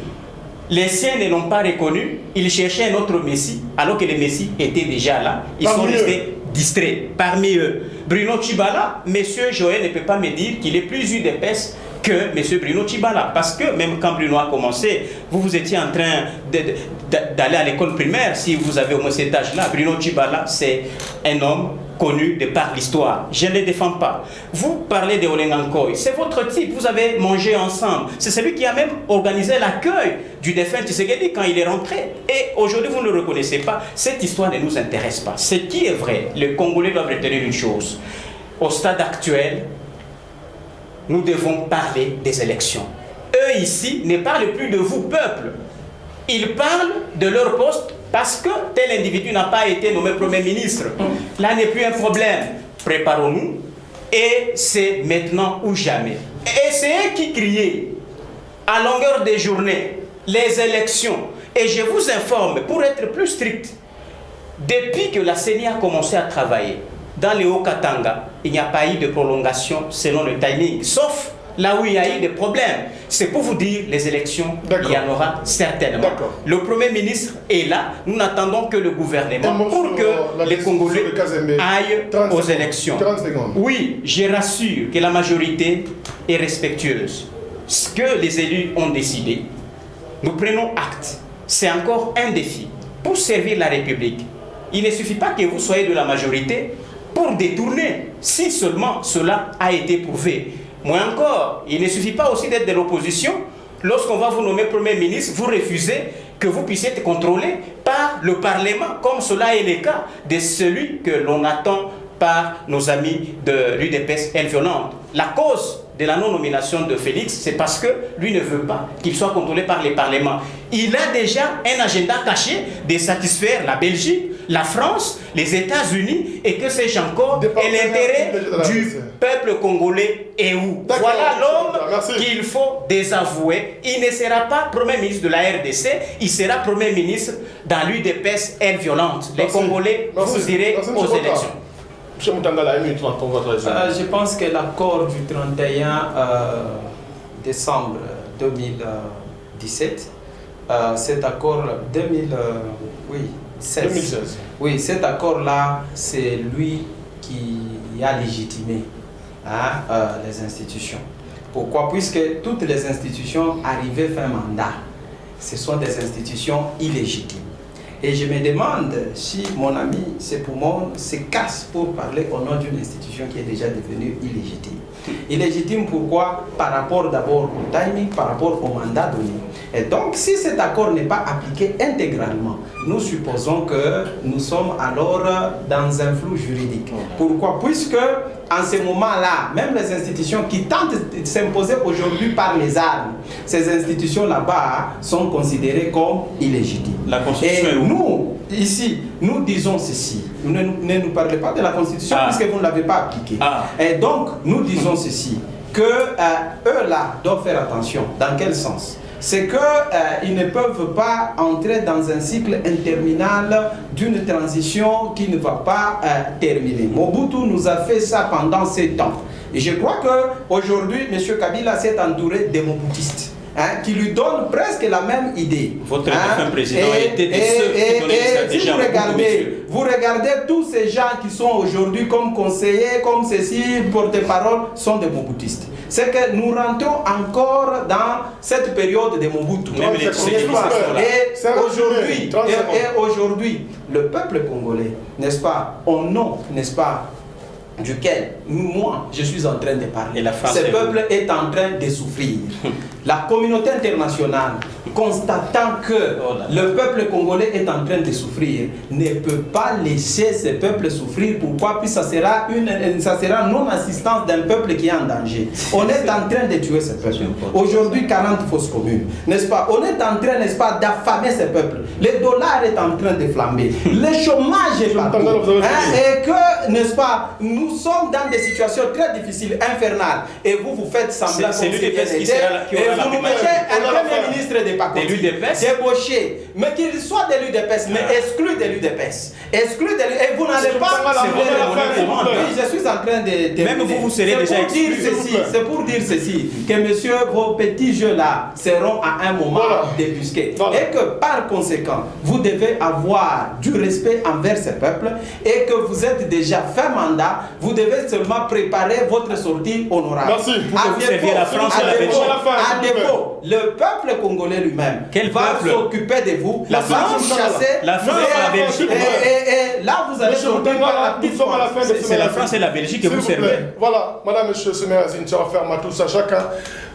[SPEAKER 2] Les siens ne l'ont pas reconnu. Ils cherchaient un autre Messie, alors que le Messie était déjà là. Ils sont restés distraits. Parmi eux, Bruno Tchibala, monsieur Joël ne peut pas me dire qu'il est plus UDPS que M. Bruno Tchibala. Parce que même quand Bruno a commencé, vous étiez en train d'aller à l'école primaire. Si vous avez au moins cet âge-là, Bruno Tchibala, c'est un homme connu de par l'histoire. Je ne les défends pas. Vous parlez de Olengankoy, c'est votre type, vous avez mangé ensemble. C'est celui qui a même organisé l'accueil du défunt Tshisekedi quand il est rentré. Et aujourd'hui, vous ne le reconnaissez pas. Cette histoire ne nous intéresse pas. Ce qui est vrai, les Congolais doivent retenir une chose. Au stade actuel, nous devons parler des élections. Eux ici ne parlent plus de vous, peuple. Ils parlent de leur poste parce que tel individu n'a pas été nommé Premier ministre. Là n'est plus un problème. Préparons-nous et c'est maintenant ou jamais. Et c'est eux qui criaient à longueur de journée les élections. Et je vous informe, pour être plus strict, depuis que la CENI a commencé à travailler dans les Hauts-Katanga, il n'y a pas eu de prolongation selon le timing, sauf là où il y a eu des problèmes. C'est pour vous dire, les élections, il y en aura certainement. Le Premier ministre est là. Nous n'attendons que le gouvernement pour que les Congolais aillent aux élections. Oui, je rassure que la majorité est respectueuse. Ce que les élus ont décidé, nous prenons acte. C'est encore un défi pour servir la République. Il ne suffit pas que vous soyez de la majorité pour détourner, si seulement cela a été prouvé. Moins encore, il ne suffit pas aussi d'être de l'opposition. Lorsqu'on va vous nommer Premier ministre, vous refusez que vous puissiez être contrôlé par le Parlement, comme cela est le cas de celui que l'on attend par nos amis de l'UDPS Elle Violente. La cause de la non-nomination de Félix, c'est parce que lui ne veut pas qu'il soit contrôlé par les parlements. Il a déjà un agenda caché de satisfaire la Belgique, la France, les États-Unis et que sais-je encore, et l'intérêt du peuple congolais est où? Voilà l'homme qu'il faut désavouer. Il ne sera pas Premier ministre de la RDC, il sera Premier ministre dans l'UDPS Elle Violente. Les Congolais, vous irez aux élections.
[SPEAKER 1] M. Moutangala,
[SPEAKER 3] je pense que l'accord du 31 décembre 2017, cet accord 2016. Oui, cet accord-là, c'est lui qui a légitimé les institutions. Pourquoi? Puisque toutes les institutions arrivées fin mandat, ce sont des institutions illégitimes. Et je me demande si mon ami Sepoumon se casse pour parler au nom d'une institution qui est déjà devenue illégitime. Illégitime pourquoi? Par rapport d'abord au timing, par rapport au mandat donné. Et donc si cet accord n'est pas appliqué intégralement, nous supposons que nous sommes alors dans un flou juridique. Pourquoi? Puisque en ce moment-là, même les institutions qui tentent de s'imposer aujourd'hui par les armes, ces institutions là-bas sont considérées comme illégitimes.
[SPEAKER 2] La Constitution
[SPEAKER 3] et nous, ici, nous disons ceci. Ne nous parlez pas de la Constitution puisque vous ne l'avez pas appliquée. Et donc, nous disons ceci, que eux là doivent faire attention. Dans quel sens? C'est qu'ils ne peuvent pas entrer dans un cycle interminable d'une transition qui ne va pas terminer. Mobutu nous a fait ça pendant 7 ans. Et je crois qu'aujourd'hui, M. Kabila s'est entouré de mobutistes. Qui lui donnent presque la même idée.
[SPEAKER 2] Votre président était de ceux qui donnaient des stratégies.
[SPEAKER 3] Si vous regardez tous ces gens qui sont aujourd'hui comme conseillers, comme ceci, porte-parole, sont des mobutistes. C'est que nous rentrons encore dans cette période de Mobutu. Et aujourd'hui, le peuple congolais, n'est-ce pas, au nom, n'est-ce pas, duquel moi je suis en train de parler. Ce peuple est en train de souffrir. La communauté internationale, constatant que le peuple congolais est en train de souffrir, ne peut pas laisser ce peuple souffrir. Pourquoi? Puis ça sera non-assistance d'un peuple qui est en danger. On est en train de tuer ce peuple. Aujourd'hui, 40 fausses communes, n'est-ce pas? On est en train, n'est-ce pas, d'affamer ce peuple. Le dollar est en train de flamber. Le chômage est partout. Et que, n'est-ce pas, nous sommes dans des situations très difficiles, infernales. Et vous faites semblant comme si vous nous mettez un Premier ministre de Pakoti, débauché, mais qu'il soit de l'UDPS, mais exclu de l'UDPS. Exclu de l'UDPS. Et vous n'allez pas... Oui, je suis en train de...
[SPEAKER 2] Même vous serez déjà exclu.
[SPEAKER 3] C'est pour dire ceci, que messieurs, vos petits jeux-là seront à un moment débusqués. Et que par conséquent, vous devez avoir du respect envers ce peuple et que vous êtes déjà fin mandat, vous devez seulement préparer votre sortie honorable.
[SPEAKER 1] Merci.
[SPEAKER 3] À défaut, le peuple congolais lui-même va s'occuper de vous,
[SPEAKER 2] la France, la Belgique.
[SPEAKER 3] Et là, vous allez sortir par la petite France.
[SPEAKER 2] C'est la France et la Belgique que vous servez.
[SPEAKER 1] Voilà, madame, monsieur Semerazine, ça va faire ma tous à chacun.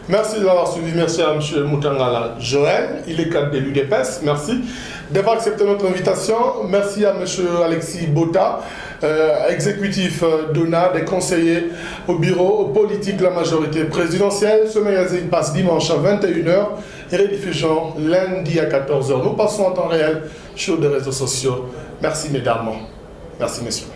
[SPEAKER 1] Merci d'avoir suivi. Merci à M. Moutangala Joël, il est cadre de l'UDPS. Merci d'avoir accepté notre invitation. Merci à M. Alexis Bota, exécutif d'ONA, des conseillers au bureau politique de la majorité présidentielle. Ce magazine passe dimanche à 21h et rediffusion lundi à 14h. Nous passons en temps réel sur les réseaux sociaux. Merci mesdames. Merci messieurs.